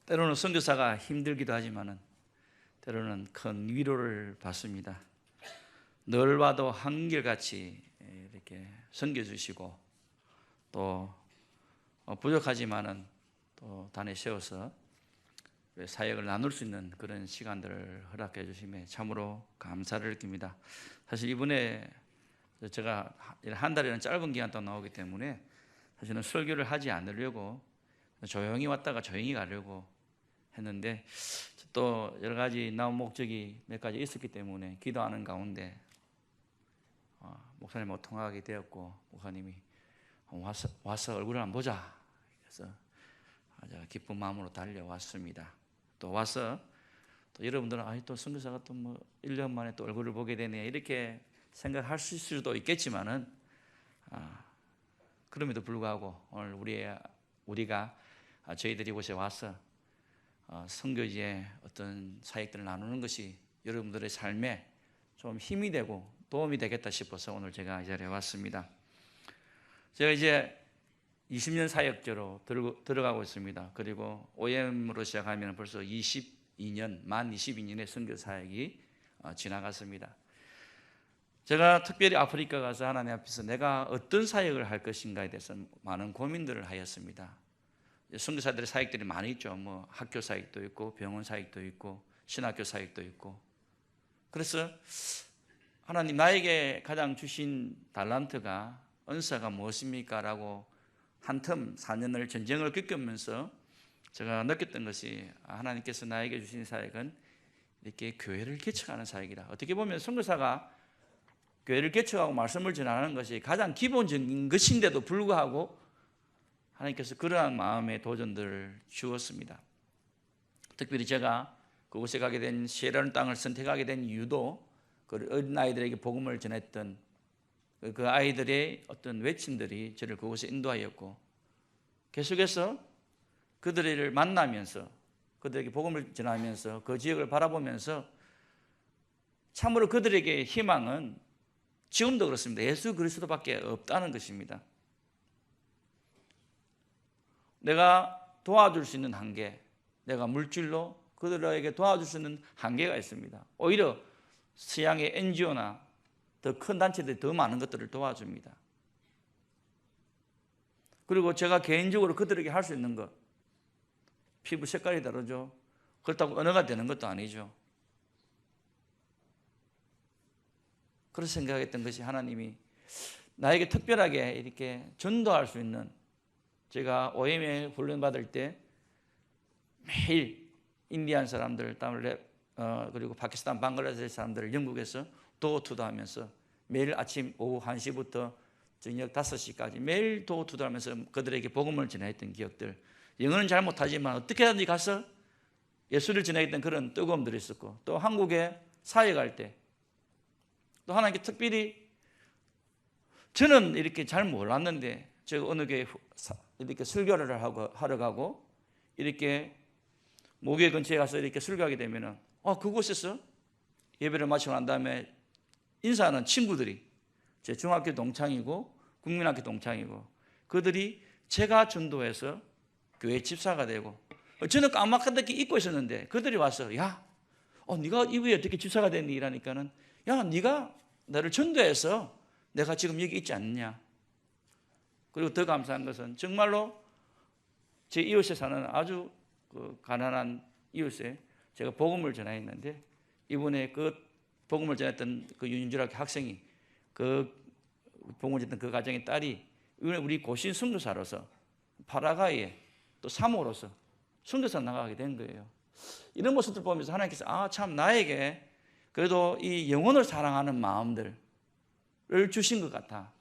때로는 선교사가 힘들기도 하지만은 때로는 큰 위로를 받습니다. 늘 봐도 한결같이 이렇게 섬겨주시고 또 부족하지만은 또 단에 세워서 사역을 나눌 수 있는 그런 시간들을 허락해 주심에 참으로 감사를 느낍니다. 사실 이번에 제가 한 달이라는 짧은 기간 동안 나오기 때문에 사실은 설교를 하지 않으려고 조용히 왔다가 조용히 가려고 했는데 또 여러 가지 나온 목적이 몇 가지 있었기 때문에 기도하는 가운데 목사님하고 통화하게 되었고 목사님이 와서 얼굴을 한번 보자 그래서 아주 기쁜 마음으로 달려왔습니다. 또 와서 또 여러분들은 또 선교사가 또 뭐 1년 만에 또 얼굴을 보게 되네 이렇게 생각할 수도 있겠지만은 그럼에도 불구하고 오늘 우리가 저희들이 이곳에 와서 선교지의 어떤 사역들을 나누는 것이 여러분들의 삶에 좀 힘이 되고 도움이 되겠다 싶어서 오늘 제가 이 자리에 왔습니다. 제가 이제 20년 사역제로 들어가고 있습니다. 그리고 OM으로 시작하면 벌써 22년, 만 22년의 선교 사역이 지나갔습니다. 제가 특별히 아프리카 가서 하나님 앞에서 내가 어떤 사역을 할 것인가에 대해서 많은 고민들을 하였습니다. 선교사들의 사역들이 많이 있죠. 뭐 학교 사역도 있고 병원 사역도 있고 신학교 사역도 있고. 그래서 하나님 나에게 가장 주신 달란트가 은사가 무엇입니까? 라고 한텀 4년을 전쟁을 겪으면서 제가 느꼈던 것이 하나님께서 나에게 주신 사역은 이렇게 교회를 개척하는 사역이다. 어떻게 보면 선교사가 교회를 개척하고 말씀을 전하는 것이 가장 기본적인 것인데도 불구하고 하나님께서 그러한 마음의 도전들을 주었습니다. 특별히 제가 그곳에 가게 된 시에라레온 땅을 선택하게 된 이유도 그 어린 아이들에게 복음을 전했던 그 아이들의 어떤 외침들이 저를 그곳에 인도하였고 계속해서 그들을 만나면서 그들에게 복음을 전하면서 그 지역을 바라보면서 참으로 그들에게 희망은 지금도 그렇습니다. 예수 그리스도밖에 없다는 것입니다. 내가 도와줄 수 있는 한계, 내가 물질로 그들에게 도와줄 수 있는 한계가 있습니다. 오히려 서양의 NGO나 더 큰 단체들이 더 많은 것들을 도와줍니다. 그리고 제가 개인적으로 그들에게 할 수 있는 것, 피부 색깔이 다르죠. 그렇다고 언어가 되는 것도 아니죠. 그래서 생각했던 것이 하나님이 나에게 특별하게 이렇게 전도할 수 있는, 제가 OM에 훈련받을 때 매일 인디안 사람들, 그리고 파키스탄, 방글라데시 사람들을 영국에서 도어투도 하면서 매일 아침 오후 1시부터 저녁 5시까지 매일 도어투도 하면서 그들에게 복음을 전했던 기억들, 영어는 잘 못하지만 어떻게 하든지 가서 예수를 전했던 그런 뜨거움들이 있었고, 또 한국에 사역할 때 또 하나님께 특별히 저는 이렇게 잘 몰랐는데 제가 어느 교회 이렇게 설교를 하러 가고 이렇게 모교회 근처에 가서 이렇게 설교하게 되면은 그곳에서 예배를 마치고 난 다음에 인사하는 친구들이 제 중학교 동창이고 국민학교 동창이고 그들이 제가 전도해서 교회 집사가 되고 저는 까맣게 잊고 있었는데 그들이 와서 야, 네가 이후에 어떻게 집사가 됐니? 이러니까는 야, 네가 나를 전도해서 내가 지금 여기 있지 않느냐. 그리고 더 감사한 것은 정말로 제 이웃에 사는 아주 가난한 이웃에 제가 복음을 전했는데 이번에 그 복음을 전했던 그 윤주락 학생이 그 복음을 전했던 그 가정의 딸이 우리 고신 선교사로서 파라과이에 또 사모로서 선교사 나가게 된 거예요. 이런 모습들 보면서 하나님께서 참 나에게 그래도 이 영혼을 사랑하는 마음들을 주신 것 같아.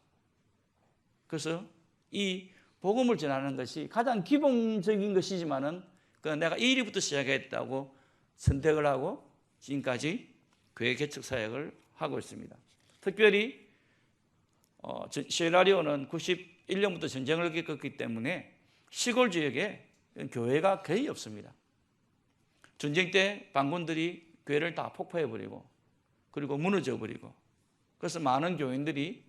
그래서 이 복음을 전하는 것이 가장 기본적인 것이지만은 내가 이 일부터 시작했다고 선택을 하고 지금까지 교회 개척 사역을 하고 있습니다. 특별히 시에라레온은 91년부터 전쟁을 겪었기 때문에 시골 지역에 교회가 거의 없습니다. 전쟁 때 반군들이 교회를 다 폭파해버리고 그리고 무너져버리고 그래서 많은 교인들이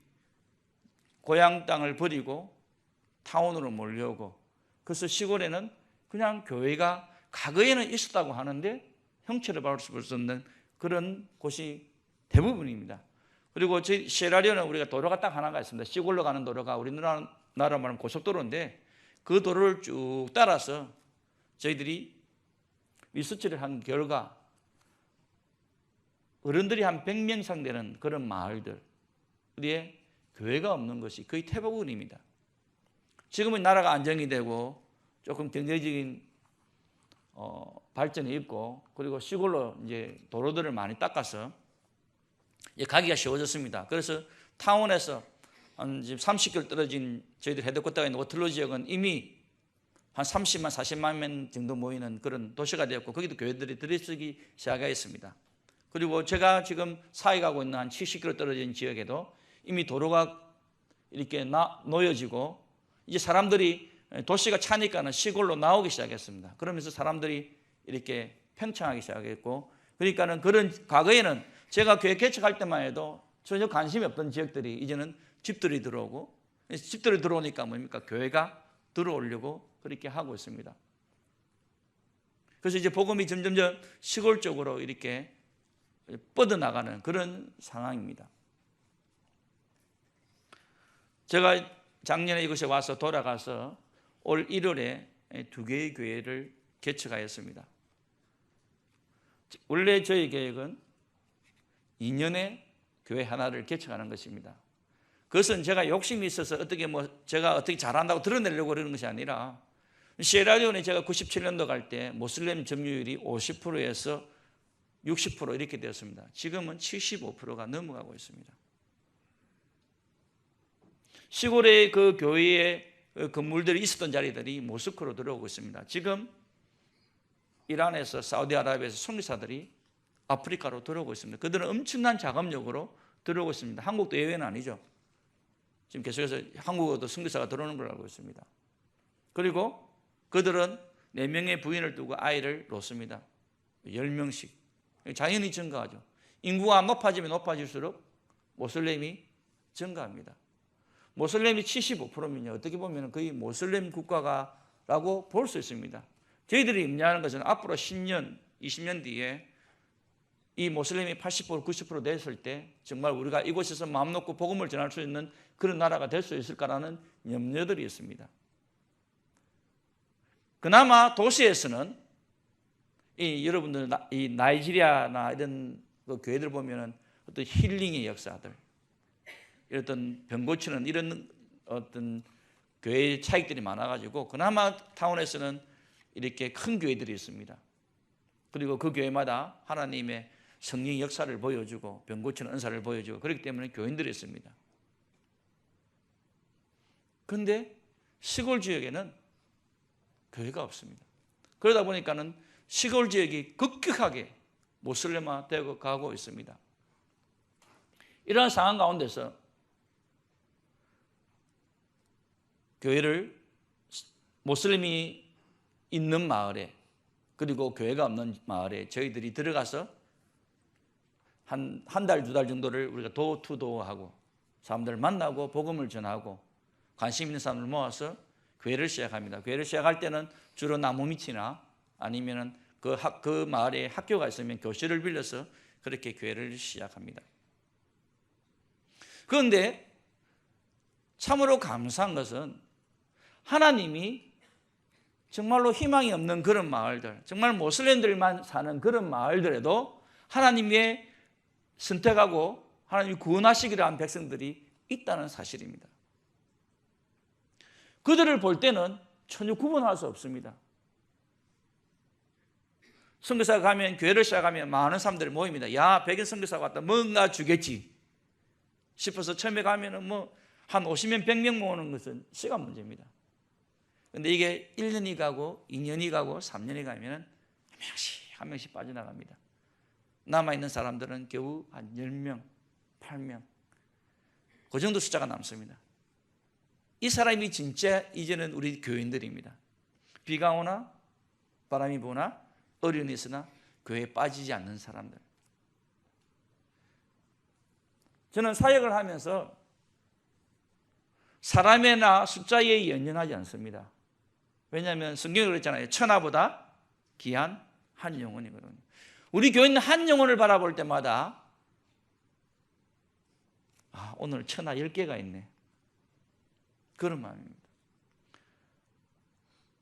고향 땅을 버리고 타운으로 몰려오고 그래서 시골에는 그냥 교회가 과거에는 있었다고 하는데 형체를 볼 수 없는 그런 곳이 대부분입니다. 그리고 저희 시에라리온은 우리가 도로가 딱 하나가 있습니다. 시골로 가는 도로가 우리나라 말하면 고속도로인데 그 도로를 쭉 따라서 저희들이 리서치를 한 결과 어른들이 한 100명 이상 되는 그런 마을들에 교회가 없는 것이 거의 대부분입니다. 지금은 나라가 안정이 되고 조금 경제적인 발전이 있고 그리고 시골로 이제 도로들을 많이 닦아서 이제 가기가 쉬워졌습니다. 그래서 타운에서 한 30km 떨어진 저희들 헤드쿼터가 있는 오틀로 지역은 이미 한 30만, 40만 명 정도 모이는 그런 도시가 되었고 거기도 교회들이 들이쓰기 시작했습니다. 그리고 제가 지금 사역하고 있는 한 70km 떨어진 지역에도 이미 도로가 이렇게 놓여지고 이제 사람들이 도시가 차니까는 시골로 나오기 시작했습니다. 그러면서 사람들이 이렇게 평창하기 시작했고 그러니까는 그런 과거에는 제가 교회 개척할 때만 해도 전혀 관심이 없던 지역들이 이제는 집들이 들어오고 집들이 들어오니까 뭡니까? 교회가 들어오려고 그렇게 하고 있습니다. 그래서 이제 복음이 점점점 시골 쪽으로 이렇게 뻗어나가는 그런 상황입니다. 제가 작년에 이곳에 와서 돌아가서 올 1월에 2개의 교회를 개척하였습니다. 원래 저희 계획은 2년에 교회 하나를 개척하는 것입니다. 그것은 제가 욕심이 있어서 제가 어떻게 잘한다고 드러내려고 그러는 것이 아니라 시에라리온에 제가 97년도 갈 때 모슬렘 점유율이 50%에서 60% 이렇게 되었습니다. 지금은 75%가 넘어가고 있습니다. 시골의 그 교회의 건물들이 있었던 자리들이 모스크로 들어오고 있습니다. 지금 이란에서 사우디아라비아에서 선교사들이 아프리카로 들어오고 있습니다. 그들은 엄청난 자금력으로 들어오고 있습니다. 한국도 예외는 아니죠. 지금 계속해서 한국어도 선교사가 들어오는 걸 알고 있습니다. 그리고 그들은 4명의 부인을 두고 아이를 놓습니다. 10명씩. 자연히 증가하죠. 인구가 높아지면 높아질수록 모슬렘이 증가합니다. 모슬렘이 75%면요. 어떻게 보면 거의 모슬렘 국가라고 볼 수 있습니다. 저희들이 염려하는 것은 앞으로 10년, 20년 뒤에 이 모슬렘이 80%, 90% 됐을 때 정말 우리가 이곳에서 마음 놓고 복음을 전할 수 있는 그런 나라가 될 수 있을까라는 염려들이 있습니다. 그나마 도시에서는 여러분들 이 나이지리아나 이런 그 교회들 보면은 어떤 힐링의 역사들, 어떤 병 고치는 이런 어떤 교회의 차익들이 많아가지고 그나마 타운에서는 이렇게 큰 교회들이 있습니다. 그리고 그 교회마다 하나님의 성령 역사를 보여주고 병 고치는 은사를 보여주고 그렇기 때문에 교인들이 있습니다. 그런데 시골 지역에는 교회가 없습니다. 그러다 보니까는 시골 지역이 급격하게 모슬렘화 되고 가고 있습니다. 이러한 상황 가운데서 교회를 모슬렘이 있는 마을에 그리고 교회가 없는 마을에 저희들이 들어가서 한 달, 2달 정도를 우리가 도어투도어하고 사람들을 만나고 복음을 전하고 관심 있는 사람을 모아서 교회를 시작합니다. 교회를 시작할 때는 주로 나무 밑이나 아니면은 그 마을에 학교가 있으면 교실을 빌려서 그렇게 교회를 시작합니다. 그런데 참으로 감사한 것은 하나님이 정말로 희망이 없는 그런 마을들, 정말 모슬렘들만 사는 그런 마을들에도 하나님의 선택하고 하나님이 구원하시기로 한 백성들이 있다는 사실입니다. 그들을 볼 때는 전혀 구분할 수 없습니다. 선교사가 가면, 교회를 시작하면 많은 사람들이 모입니다. 야, 백인 선교사가 왔다. 뭔가 주겠지 싶어서 처음에 가면은 한 50명, 100명 모으는 것은 시간 문제입니다. 근데 이게 1년이 가고 2년이 가고 3년이 가면 한 명씩 빠져나갑니다. 남아있는 사람들은 겨우 한 10명, 8명 그 정도 숫자가 남습니다. 이 사람이 진짜 이제는 우리 교인들입니다. 비가 오나 바람이 부나 어려움이 있으나 교회에 빠지지 않는 사람들. 저는 사역을 하면서 사람이나 숫자에 연연하지 않습니다. 왜냐하면 성경이 그랬잖아요. 천하보다 귀한 한 영혼이거든요. 우리 교회는 한 영혼을 바라볼 때마다 오늘 천하 10개가 있네, 그런 마음입니다.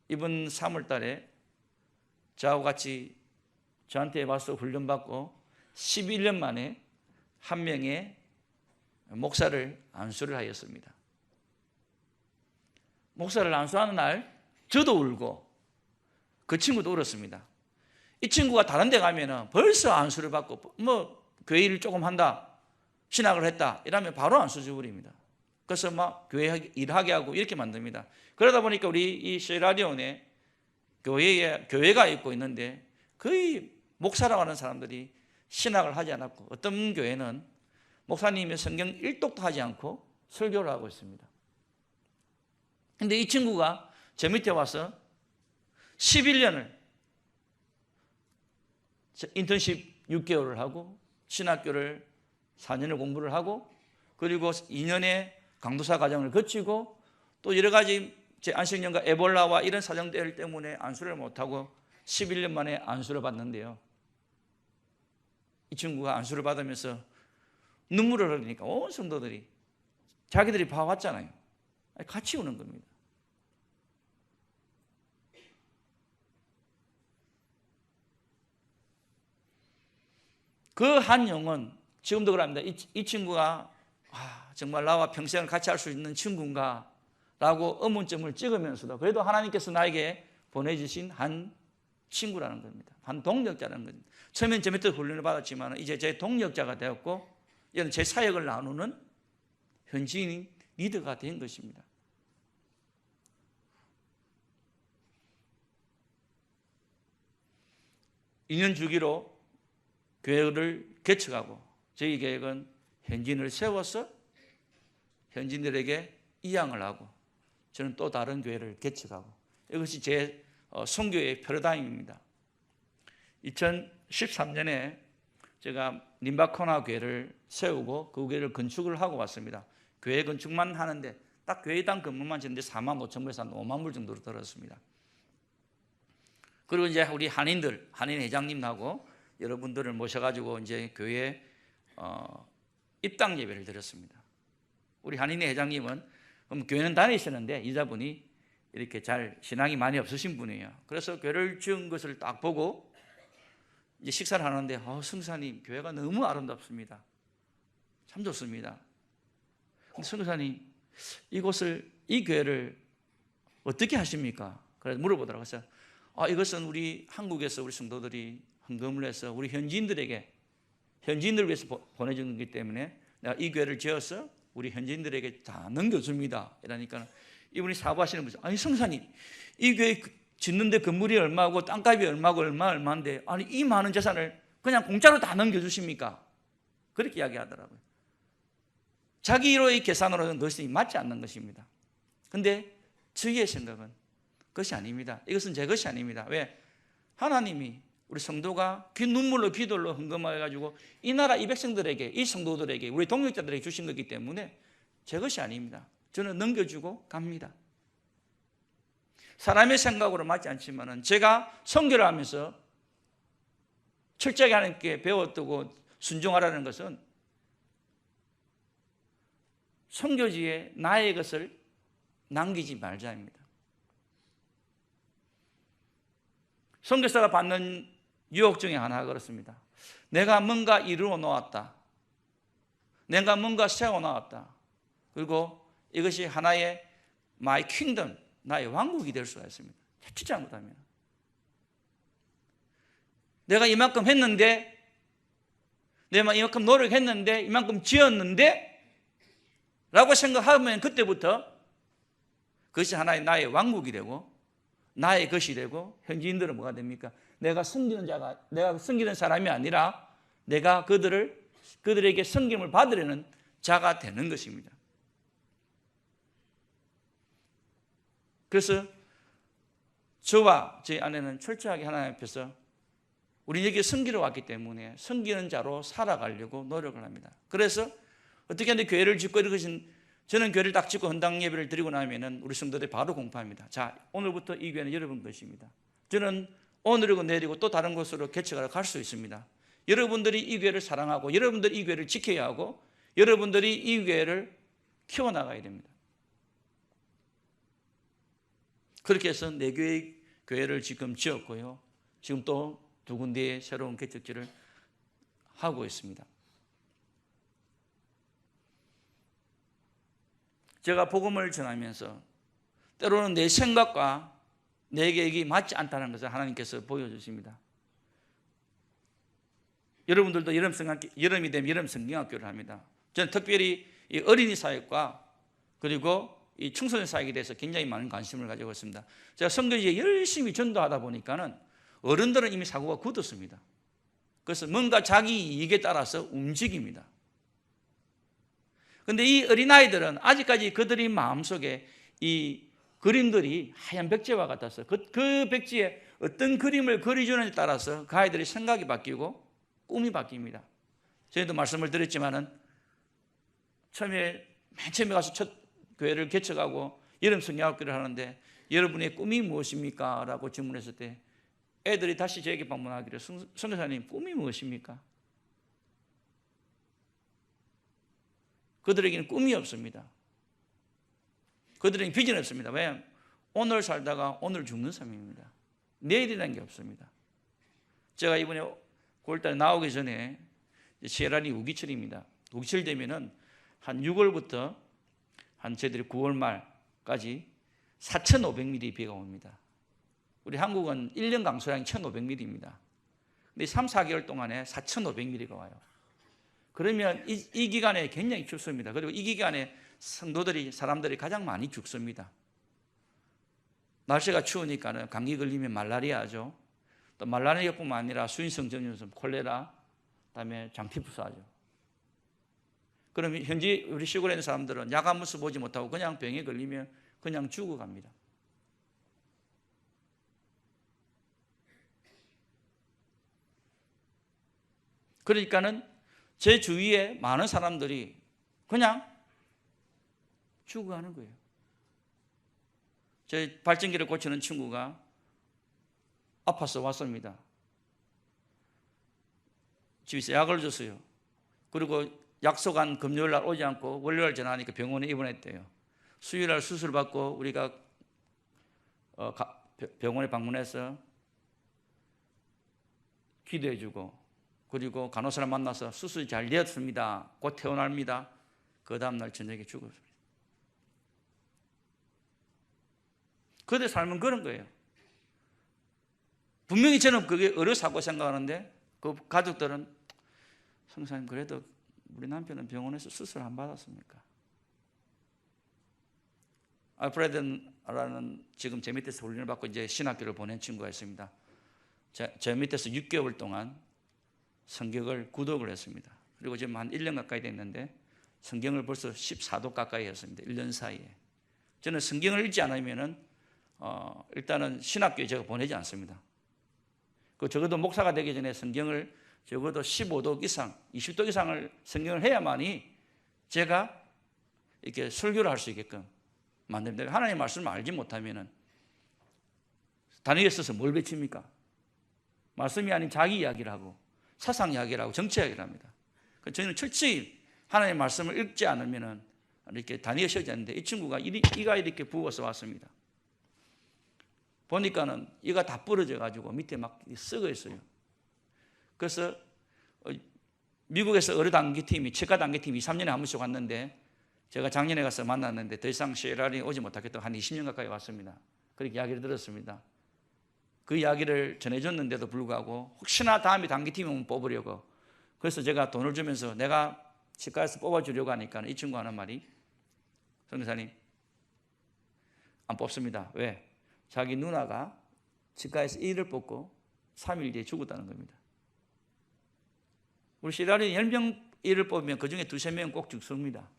이번 3월 달에 저하고 같이 저한테 와서 훈련받고 11년 만에 한 명의 목사를 안수를 하였습니다. 목사를 안수하는 날 저도 울고 그 친구도 울었습니다. 이 친구가 다른 데 가면은 벌써 안수를 받고 교회 일을 조금 한다, 신학을 했다 이러면 바로 안수 줘버립니다. 그래서 막 교회 일하게 하고 이렇게 만듭니다. 그러다 보니까 우리 이 시에라리온에 교회가 있고 있는데 거의 목사라고 하는 사람들이 신학을 하지 않았고, 어떤 교회는 목사님이 성경 일독도 하지 않고 설교를 하고 있습니다. 근데 이 친구가 제 밑에 와서 11년을 인턴십 6개월을 하고 신학교를 4년을 공부를 하고, 그리고 2년의 강도사 과정을 거치고, 또 여러 가지 제 안식년과 에볼라와 이런 사정들 때문에 안수를 못하고 11년 만에 안수를 받는데요, 이 친구가 안수를 받으면서 눈물을 흘리니까 온 성도들이 자기들이 봐왔잖아요, 같이 우는 겁니다. 그 한 영혼, 지금도 그럽니다. 이 친구가 정말 나와 평생을 같이 할 수 있는 친구인가 라고 의문점을 찍으면서도 그래도 하나님께서 나에게 보내주신 한 친구라는 겁니다. 한 동력자라는 겁니다. 처음엔 제 밑에서 훈련을 받았지만 이제 제 동력자가 되었고, 이제는 제 사역을 나누는 현지인 리더가 된 것입니다. (2년) 주기로 교회를 개척하고, 저희 계획은 현지인을 세워서 현지인들에게 이양을 하고, 저는 또 다른 교회를 개척하고, 이것이 제 선교의 패러다임입니다. 2013년에 제가 님바코나 교회를 세우고 그 교회를 건축을 하고 왔습니다. 교회 건축만 하는데 딱 교회당 건물만 짓는데 4만 5천 불에서 한 5만 불 정도로 들었습니다. 그리고 이제 우리 한인 회장님하고 여러분들을 모셔가지고 이제 교회 입당 예배를 드렸습니다. 우리 한인 회장님은 교회는 다니시는데 이자분이 이렇게 잘 신앙이 많이 없으신 분이에요. 그래서 교회를 지은 것을 딱 보고 이제 식사를 하는데 성사님, 교회가 너무 아름답습니다. 참 좋습니다. 근데 성사님, 이 교회를 어떻게 하십니까? 그래서 물어보더라고요. 그래서 이것은 우리 한국에서 우리 성도들이 헌금을 해서 우리 현지인들을 위해서 보내주는 거기 때문에 내가 이 교회를 지어서 우리 현지인들에게 다 넘겨줍니다. 이러니까 이분이 사과하시는 거죠. 아니 성사님, 이 교회 짓는데 건물이 얼마고 땅값이 얼마인데 아니 이 많은 재산을 그냥 공짜로 다 넘겨주십니까? 그렇게 이야기하더라고요. 자기로의 계산으로는 그것이 맞지 않는 것입니다. 근데 저희의 생각은 그것이 아닙니다. 이것은 제 것이 아닙니다. 왜? 하나님이 우리 성도가 눈물로 기도로 헌금해가지고 이 나라 이 백성들에게, 이 성도들에게, 우리 동역자들에게 주신 거기 때문에 제 것이 아닙니다. 저는 넘겨주고 갑니다. 사람의 생각으로 맞지 않지만은 제가 선교를 하면서 철저하게 하나님께 배웠고 순종하라는 것은 선교지에 나의 것을 남기지 말자입니다. 선교사가 받는 유혹 중에 하나가 그렇습니다. 내가 뭔가 이루어 놓았다, 내가 뭔가 세워 놓았다, 그리고 이것이 하나의 my kingdom, 나의 왕국이 될 수가 있습니다. 자칫 잘못하면 내가 이만큼 했는데, 내가 이만큼 노력했는데, 이만큼 지었는데 라고 생각하면 그때부터 그것이 하나의 나의 왕국이 되고 나의 것이 되고, 현지인들은 뭐가 됩니까? 내가 섬기는 사람이 아니라 내가 그들에게 섬김을 받으려는 자가 되는 것입니다. 그래서 저와 제 아내는 철저하게 하나님 앞에서 우리 여기 섬기러 왔기 때문에 섬기는 자로 살아가려고 노력을 합니다. 그래서 어떻게 하는데 교회를 짓고 이것은, 저는 교회를 딱 짓고 헌당 예배를 드리고 나면은 우리 성도들이 바로 공포합니다. 자, 오늘부터 이 교회는 여러분 것입니다. 저는 오늘이고 내일이고 또 다른 곳으로 개척하러 갈 수 있습니다. 여러분들이 이 교회를 사랑하고 여러분들이 이 교회를 지켜야 하고 여러분들이 이 교회를 키워나가야 됩니다. 그렇게 해서 네 교회의 교회를 지금 지었고요. 지금 또 두 군데의 새로운 개척지를 하고 있습니다. 제가 복음을 전하면서 때로는 내 생각과 내 계획이 맞지 않다는 것을 하나님께서 보여주십니다. 여러분들도 여름이 되면 여름 성경학교를 합니다. 저는 특별히 이 어린이 사역과 그리고 이 청소년 사역에 대해서 굉장히 많은 관심을 가지고 있습니다. 제가 선교지에 열심히 전도하다 보니까는 어른들은 이미 사고가 굳었습니다. 그래서 뭔가 자기 이익에 따라서 움직입니다. 그런데 이 어린아이들은 아직까지 그들의 마음속에 이 그림들이 하얀 백지와 같아서 그 백지에 어떤 그림을 그려주는지에 따라서 그 아이들의 생각이 바뀌고 꿈이 바뀝니다. 저희도 말씀을 드렸지만은 맨 처음에 가서 첫 교회를 개척하고 여름 성경학교를 하는데 여러분의 꿈이 무엇입니까? 라고 질문했을 때 애들이 다시 저에게 방문하기를 선교사님 꿈이 무엇입니까? 그들에게는 꿈이 없습니다. 그들에게는 비전이 없습니다. 왜냐하면 오늘 살다가 오늘 죽는 삶입니다. 내일이라는 게 없습니다. 제가 이번에 9월달에 나오기 전에 시에라니 우기철입니다. 우기철 되면은 한 6월부터 한 저희들이 9월 말까지 4,500mm 비가 옵니다. 우리 한국은 1년 강수량이 1,500mm입니다. 근데 3, 4개월 동안에 4,500mm가 와요. 그러면 이 기간에 굉장히 춥습니다. 그리고 이 기간에 사람들이 가장 많이 죽습니다. 날씨가 추우니까는 감기 걸리면 말라리아죠. 또 말라리아뿐만 아니라 수인성 전염성, 콜레라, 그다음에 장피부사죠. 그러면 현지 우리 시골에 있는 사람들은 약 한 번씩 보지 못하고 그냥 병에 걸리면 그냥 죽어갑니다. 그러니까는 제 주위에 많은 사람들이 그냥 죽어가는 거예요. 제 발전기를 고치는 친구가 아파서 왔습니다. 집에서 약을 줬어요. 그리고 약속한 금요일 날 오지 않고 월요일 전화하니까 병원에 입원했대요. 수요일 날 수술 받고 우리가 병원에 방문해서 기도해주고 그리고 간호사를 만나서 수술이 잘 되었습니다. 곧 퇴원합니다. 그 다음날 저녁에 죽었습니다. 그들의 삶은 그런 거예요. 분명히 저는 그게 의료사고 생각하는데 그 가족들은 성사님 그래도 우리 남편은 병원에서 수술 안 받았습니까? 알프레드라는 지금 제 밑에서 훈련을 받고 이제 신학교를 보낸 친구가 있습니다. 제 밑에서 6개월 동안 성경을 구독을 했습니다. 그리고 지금 한 1년 가까이 됐는데 성경을 벌써 14도 가까이 했습니다. 1년 사이에. 저는 성경을 읽지 않으면은 일단은 신학교에 제가 보내지 않습니다. 적어도 목사가 되기 전에 성경을 적어도 15도 이상, 20도 이상을 성경을 해야만이 제가 이렇게 설교를 할 수 있게끔 만듭니다. 하나님의 말씀을 알지 못하면은 단위에 써서 뭘 배칩니까? 말씀이 아닌 자기 이야기를 하고 사상 이야기를 하고 정치 이야기를 합니다. 저희는 철저히 하나님의 말씀을 읽지 않으면은 이렇게 단위에 서지 않는데 이 친구가 이가 이렇게 부어서 왔습니다. 보니까는 이가 다 부러져 가지고 밑에 막 썩어 있어요. 그래서 미국에서 의료 단기팀이 치과 단기팀이 2, 3년에 한 번씩 왔는데 제가 작년에 가서 만났는데 더 이상 시에라리온에 오지 못하겠다고 한 20년 가까이 왔습니다. 그렇게 이야기를 들었습니다. 그 이야기를 전해줬는데도 불구하고 혹시나 다음에 단기팀이 오면 뽑으려고 그래서 제가 돈을 주면서 내가 치과에서 뽑아주려고 하니까 이 친구 하는 말이 선교사님 안 뽑습니다. 왜? 자기 누나가 치과에서 이를 뽑고 3일 뒤에 죽었다는 겁니다. 우리 시에라리온에 10명 이를 뽑으면 그중에 2-3명은 꼭 죽습니다.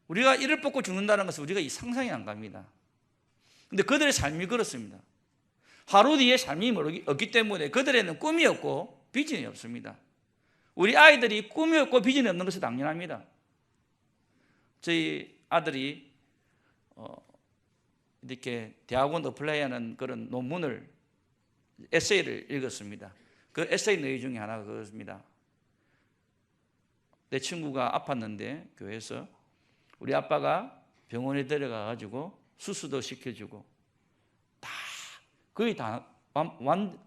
우리가 이를 뽑고 죽는다는 것은 우리가 이 상상이 안 갑니다. 근데 그들의 삶이 그렇습니다. 하루 뒤에 삶이 없기 때문에 그들에는 꿈이 없고 비전이 없습니다. 우리 아이들이 꿈이 없고 비전이 없는 것은 당연합니다. 저희 아들이 이렇게 대학원 어플라이하는 그런 논문을 에세이를 읽었습니다. 그 에세이 내용 중에 하나가 그렇습니다. 내 친구가 아팠는데 교회에서 우리 아빠가 병원에 데려가 가지고 수술도 시켜주고 다 거의 다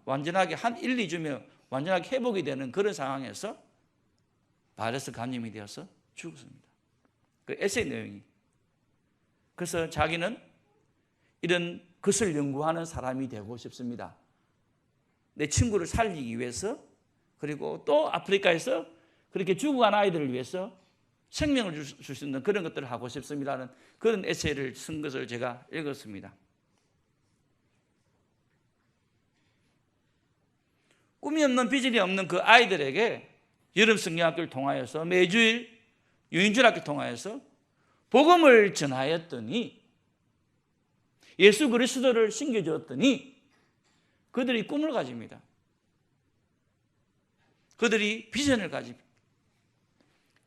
완전하게 한 1, 2주면 완전하게 회복이 되는 그런 상황에서 바이러스 감염이 되어서 죽었습니다. 그 에세이 내용이. 그래서 자기는 이런 것을 연구하는 사람이 되고 싶습니다. 내 친구를 살리기 위해서, 그리고 또 아프리카에서 그렇게 죽어간 아이들을 위해서 생명을 줄 수 있는 그런 것들을 하고 싶습니다는 그런 에세이를 쓴 것을 제가 읽었습니다. 꿈이 없는 비전이 없는 그 아이들에게 여름 성경학교를 통하여서 매주일 유인주일학교 통하여서 복음을 전하였더니, 예수 그리스도를 신겨주었더니 그들이 꿈을 가집니다. 그들이 비전을 가집니다.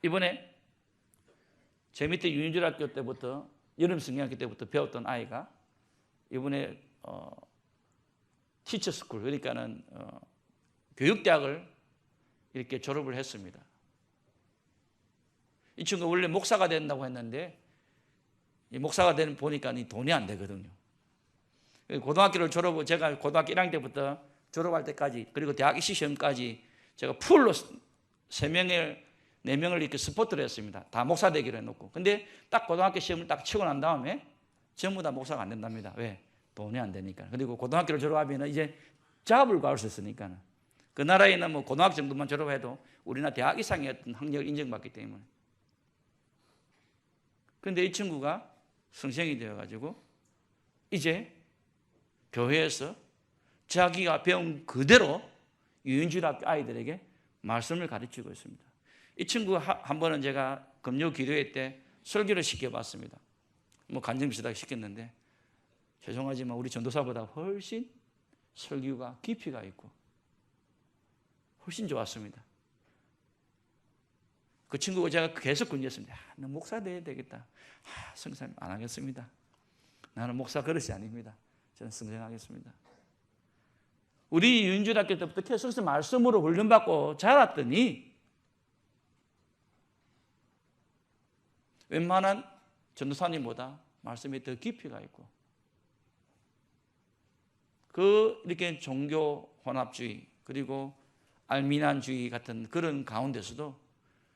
이번에 제 밑에 유인주일학교 때부터, 여름 성경학교 때부터 배웠던 아이가 이번에 티처스쿨, 그러니까는 교육대학을 이렇게 졸업을 했습니다. 이 친구가 원래 목사가 된다고 했는데, 이 목사가 되는 보니까 돈이 안 되거든요. 고등학교를 제가 고등학교 1학년 때부터 졸업할 때까지, 그리고 대학 입시 시험까지 제가 풀로 4명을 이렇게 스포트를 했습니다. 다 목사 되기로 해놓고. 근데 딱 고등학교 시험을 딱 치고 난 다음에 전부 다 목사가 안 된답니다. 왜? 돈이 안 되니까. 그리고 고등학교를 졸업하면 이제 잡을 구할 수 있으니까. 그 나라에는 뭐 고등학교 정도만 졸업해도 우리나라 대학 이상의 어떤 학력을 인정받기 때문에. 그런데 이 친구가 성생이 되어가지고 이제 교회에서 자기가 배운 그대로 유인주일학교 아이들에게 말씀을 가르치고 있습니다. 이 친구 한 번은 제가 금요 기도회 때 설교를 시켜봤습니다. 뭐 간증비슷하게 시켰는데, 죄송하지만 우리 전도사보다 훨씬 설교가 깊이가 있고 훨씬 좋았습니다. 그 친구가 제가 계속 권유했습니다. 너 목사 돼야 되겠다. 성사님 안 하겠습니다. 나는 목사 그릇이 아닙니다. 저는 승생하겠습니다. 우리 유인주일학교 때부터 계속해서 말씀으로 훈련받고 자랐더니 웬만한 전도사님보다 말씀에 더 깊이가 있고, 이렇게 종교 혼합주의 그리고 알미난주의 같은 그런 가운데서도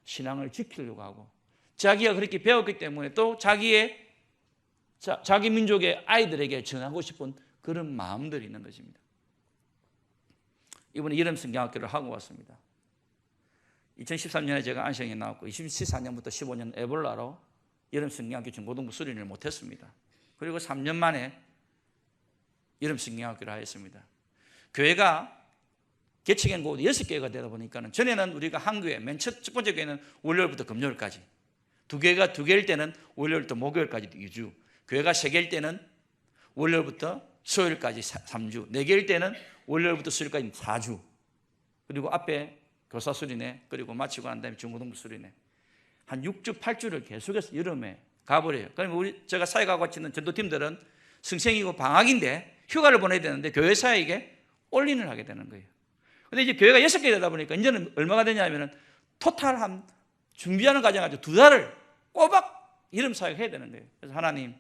신앙을 지키려고 하고, 자기가 그렇게 배웠기 때문에 또 자기 민족의 아이들에게 전하고 싶은 그런 마음들이 있는 것입니다. 이번에 여름 성경학교를 하고 왔습니다. 2013년에 제가 안성에 나왔고 2014년부터 15년 에볼라로 여름 성경학교 중고등부 수련을 못했습니다. 그리고 3년 만에 여름 성경학교를 하였습니다. 교회가 개척한 곳 6개가 되다 보니까, 전에는 우리가 한 교회, 첫 번째 교회는 월요일부터 금요일까지, 두 개일 때는 월요일부터 목요일까지 2주, 교회가 3개일 때는 월요일부터 수요일까지 3주, 4개일 때는 월요일부터 수요일까지 4주, 그리고 앞에 교사 수련회, 그리고 마치고 난 다음에 중고등부 수련회, 한 6주, 8주를 계속해서 여름에 가버려요. 그러면 제가 사역하고 같이 있는 전도팀들은 승생이고 방학인데 휴가를 보내야 되는데 교회 사역에 올인을 하게 되는 거예요. 근데 이제 교회가 6개 되다 보니까 이제는 얼마가 되냐면은 토탈 한 준비하는 과정 가지고 2달을 꼬박 여름 사역 해야 되는 거예요. 그래서 하나님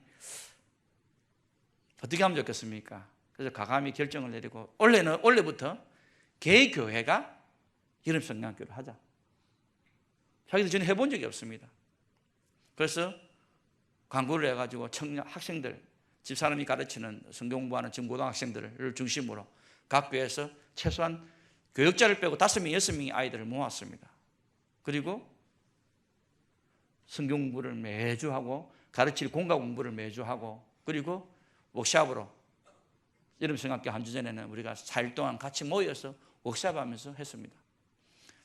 어떻게 하면 좋겠습니까? 그래서 과감히 결정을 내리고 올해부터 개의 교회가 여름 성경학교를 하자. 자기들 전에 해본 적이 없습니다. 그래서 광고를 해가지고 청년 학생들, 집사람이 가르치는 성경 공부하는 중고등학생들을 중심으로 각 교회에서 최소한 교역자를 빼고 5명, 6명의 아이들을 모았습니다. 그리고 성경 공부를 매주 하고, 가르칠 공과 공부를 매주 하고, 그리고 워크숍으로 여름 성경학교 한 주 전에는 우리가 4일 동안 같이 모여서 워크숍하면서 했습니다.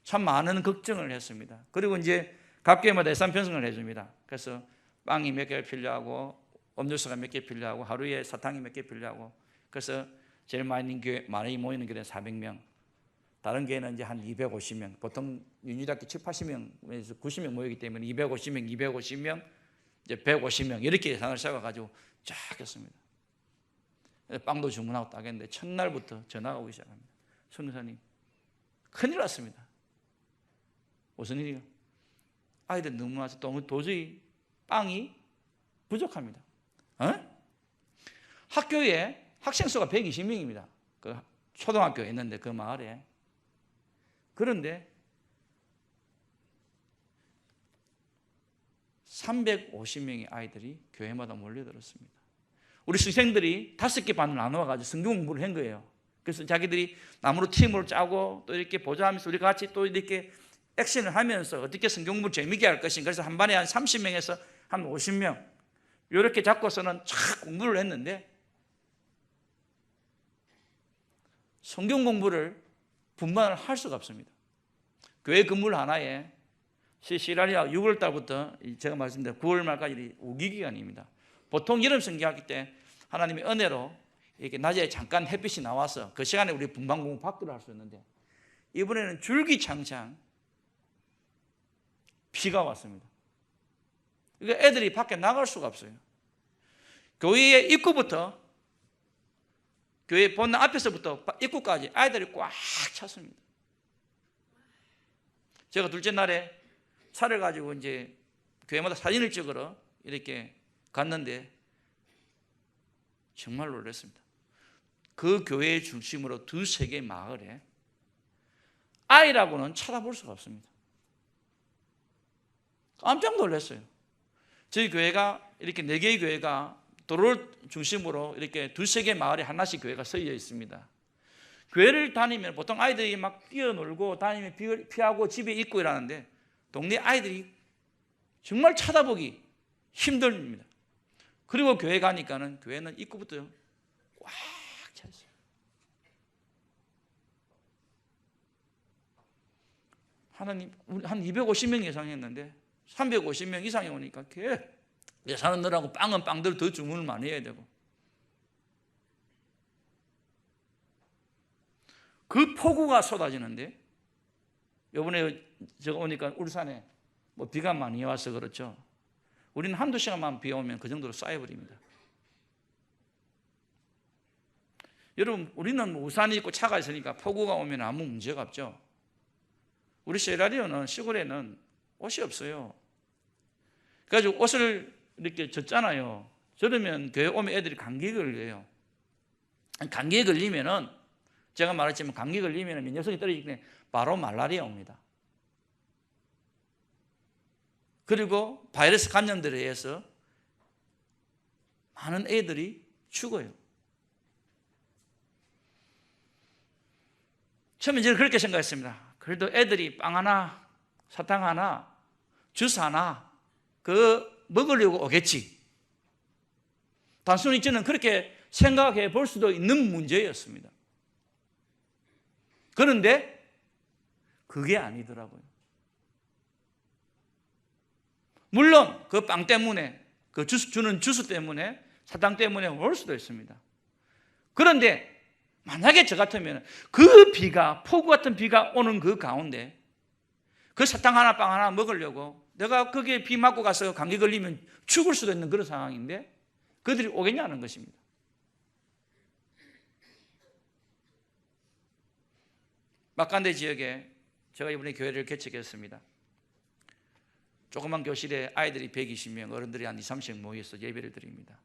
참 많은 걱정을 했습니다. 그리고 이제 각 교회마다 예산 편성을 해줍니다. 그래서 빵이 몇 개 필요하고, 음료수가 몇 개 필요하고, 하루에 사탕이 몇 개 필요하고, 그래서 제일 많이 모이는 교회는 400명, 다른 교회는 이제 한 250명, 보통 유니학교 7, 80명에서 90명 모이기 때문에 250명, 이제 150명 이렇게 예산을 세워가지고 쫙 했습니다. 빵도 주문하고 딱 했는데 첫날부터 전화가 오기 시작합니다. 선교사님, 큰일 났습니다. 무슨 일이요? 아이들 너무 많아서 도저히 빵이 부족합니다. 학교에 학생 수가 120명입니다. 그 초등학교에 있는데 그 마을에. 그런데 350명의 아이들이 교회마다 몰려들었습니다. 우리 수생들이 5개 반을 나눠가지고 성경 공부를 한 거예요. 그래서 자기들이 나무로 팀을 짜고 또 이렇게 보좌하면서 우리 같이 또 이렇게 액션을 하면서 어떻게 성경 공부를 재미있게 할 것인가. 그래서 한 반에 한 30명에서 한 50명 이렇게 잡고서는 쫙 공부를 했는데 성경 공부를 분반을 할 수가 없습니다. 교회 건물 하나에 시라리아 6월 달부터 제가 말씀드린 9월 말까지 우기 기간입니다. 보통 여름 성경학기 때 하나님의 은혜로 이렇게 낮에 잠깐 햇빛이 나와서 그 시간에 우리 분반 공부 받기로 할 수 있는데 이번에는 줄기창창 비가 왔습니다. 그러니까 애들이 밖에 나갈 수가 없어요. 교회의 입구부터 교회 본당 앞에서부터 입구까지 아이들이 꽉 찼습니다. 제가 둘째 날에 차를 가지고 이제 교회마다 사진을 찍으러 이렇게 갔는데 정말 놀랐습니다. 그 교회의 중심으로 2-3개 마을에 아이라고는 쳐다볼 수가 없습니다. 깜짝 놀랐어요. 저희 교회가 이렇게 4개의 교회가 도로를 중심으로 이렇게 2-3개 마을에 하나씩 교회가 서여 있습니다. 교회를 다니면 보통 아이들이 막 뛰어놀고 다니면 피하고 집에 있고 이러는데 동네 아이들이 정말 쳐다보기 힘듭니다. 그리고 교회 가니까는 교회는 입구부터 꽉 차 있어요. 하나님, 한 250명 이상 했는데 350명 이상이 오니까 내 사는 너라고 빵은 빵대로 더 주문을 많이 해야 되고 그 폭우가 쏟아지는데 이번에 제가 오니까 울산에 뭐 비가 많이 와서 그렇죠. 우리는 1-2시간만 비 오면 그 정도로 쌓여버립니다. 여러분 우리는 우산이 있고 차가 있으니까 폭우가 오면 아무 문제가 없죠. 우리 시에라리온은 시골에는 옷이 없어요. 그래가지고 옷을 이렇게 젖잖아요. 저러면 교회 오면 애들이 감기에 걸려요. 감기에 걸리면은 제가 말했지만 감기 걸리면 면역성이 떨어지기 때문에 바로 말라리아 옵니다. 그리고 바이러스 감염들에 의해서 많은 애들이 죽어요. 처음에 저는 그렇게 생각했습니다. 그래도 애들이 빵 하나, 사탕 하나, 주스 하나 먹으려고 오겠지. 단순히 저는 그렇게 생각해 볼 수도 있는 문제였습니다. 그런데 그게 아니더라고요. 물론 그 빵 때문에 그 주는 주스 때문에 사탕 때문에 올 수도 있습니다. 그런데 만약에 저 같으면 그 비가 폭우 같은 비가 오는 그 가운데 그 사탕 하나 빵 하나 먹으려고 내가 거기에 비 맞고 가서 감기 걸리면 죽을 수도 있는 그런 상황인데 그들이 오겠냐는 것입니다. 막간대 지역에 제가 이번에 교회를 개척했습니다. 조그만 교실에 아이들이 120명, 어른들이 한 20-30명 모여서 예배를 드립니다.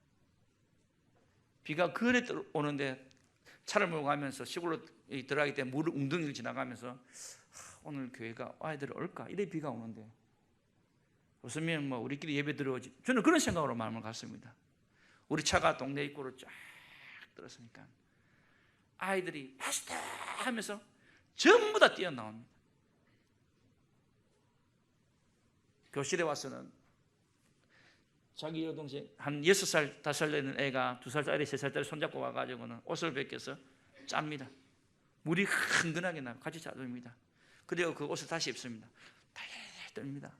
비가 그래 오는데 차를 몰고 가면서 시골로 들어가기 때문에 물 웅덩이를 지나가면서 오늘 교회가 아이들 올까? 이래 비가 오는데 웃으면 뭐 우리끼리 예배 들어오지. 저는 그런 생각으로 마음을 갔습니다. 우리 차가 동네 입구로 쫙 들었으니까 아이들이 파스타 하면서 전부 다 뛰어나옵니다. 교실에 와서는 자기 여동생 한 6살, 5살 되는 애가 2살짜리, 3살짜리 손잡고 와가지고는 옷을 벗겨서 짭니다. 물이 흥건하게 나고 같이 짜줍니다. 그리고 그 옷을 다시 입습니다. 달달달 떨립니다.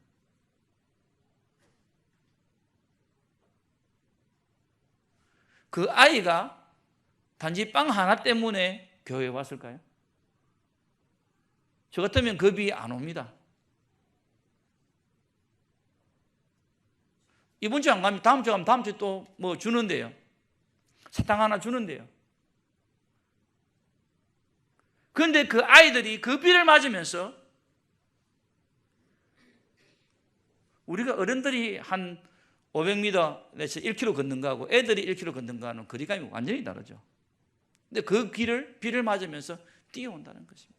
그 아이가 단지 빵 하나 때문에 교회에 왔을까요? 저 같으면 그 비 안 옵니다. 이번 주 안 가면 다음 주 가면 다음 주 또 뭐 주는데요. 사탕 하나 주는데요. 그런데 그 아이들이 그 비를 맞으면서 우리가 어른들이 한 500m 내지 1km 걷는 거하고 애들이 1km 걷는 거하고는 거리감이 완전히 다르죠. 근데 그 비를 맞으면서 뛰어온다는 것입니다.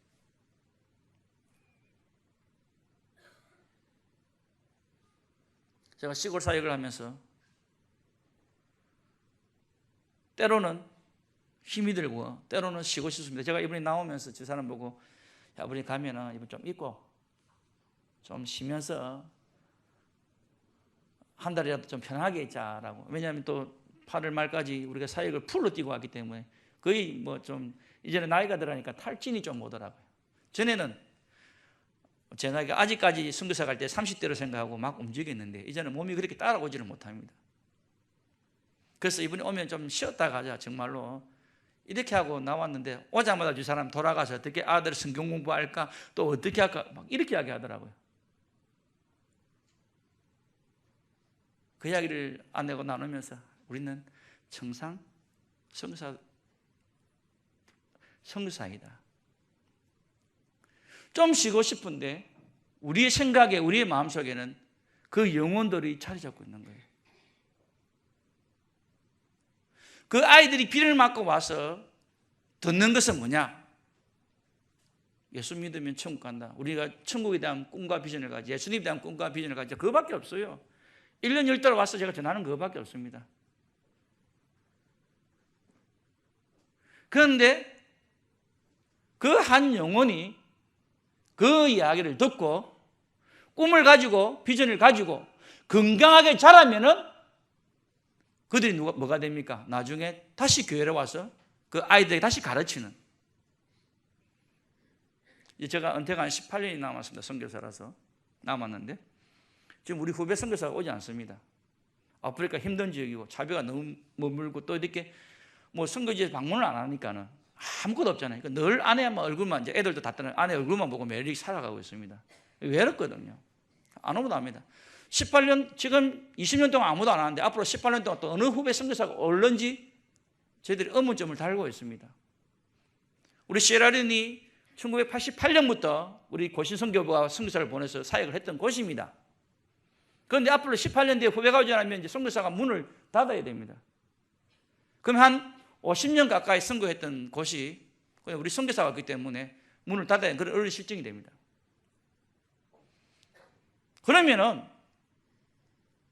제가 시골 사역을 하면서 때로는 힘이 들고 때로는 쉬고 싶습니다. 제가 이번에 나오면서 저 사람 보고 야, 우리 가면은 이번 좀 있고 좀 쉬면서 한 달이라도 좀 편하게 있자라고. 왜냐하면 또 8월 말까지 우리가 사역을 풀로 뛰고 왔기 때문에 거의 뭐 좀 이제는 나이가 들어가니까 탈진이 좀 오더라고요. 전에는 제 나이가 아직까지 선교사 갈 때 30대로 생각하고 막 움직였는데 이제는 몸이 그렇게 따라오지를 못합니다. 그래서 이번에 오면 좀 쉬었다 가자 정말로 이렇게 하고 나왔는데 오자마자 두 사람 돌아가서 어떻게 아들 성경 공부할까 또 어떻게 할까 막 이렇게 이야기하더라고요. 그 이야기를 아내고 나누면서 우리는 청상 선교사이다. 좀 쉬고 싶은데 우리의 생각에 우리의 마음속에는 그 영혼들이 자리 잡고 있는 거예요. 그 아이들이 비를 맞고 와서 듣는 것은 뭐냐? 예수 믿으면 천국 간다. 우리가 천국에 대한 꿈과 비전을 가지 예수님에 대한 꿈과 비전을 가지 그거밖에 없어요. 1년 10달 와서 제가 전하는 그거밖에 없습니다. 그런데 그 한 영혼이 그 이야기를 듣고 꿈을 가지고 비전을 가지고 건강하게 자라면은 그들이 뭐가 됩니까? 나중에 다시 교회로 와서 그 아이들에게 다시 가르치는. 제가 은퇴가 한 18년이 남았습니다. 선교사라서 남았는데 지금 우리 후배 선교사가 오지 않습니다. 아프리카 힘든 지역이고 차비가 너무 머물고 또 이렇게 뭐 선교지에 방문을 안 하니까는 아무것도 없잖아요. 그러니까 늘 아내만 얼굴만 이제 애들도 다 떠나 아내 얼굴만 보고 매일 이렇게 살아가고 있습니다. 외롭거든요. 안 오고도 합니다. 18년 지금 20년 동안 아무도 안 하는데 앞으로 18년 동안 또 어느 후배 선교사가 올는지 저희들이 의문점을 달고 있습니다. 우리 시에라리온이 1988년부터 우리 고신선교부가 선교사를 보내서 사역을 했던 곳입니다. 그런데 앞으로 18년 뒤에 후배가 오지 않으면 이제 선교사가 문을 닫아야 됩니다. 그럼 한 50년 가까이 선교했던 곳이 우리 선교사가 있기 때문에 문을 닫아야 하는 그런 어려운 실정이 됩니다. 그러면은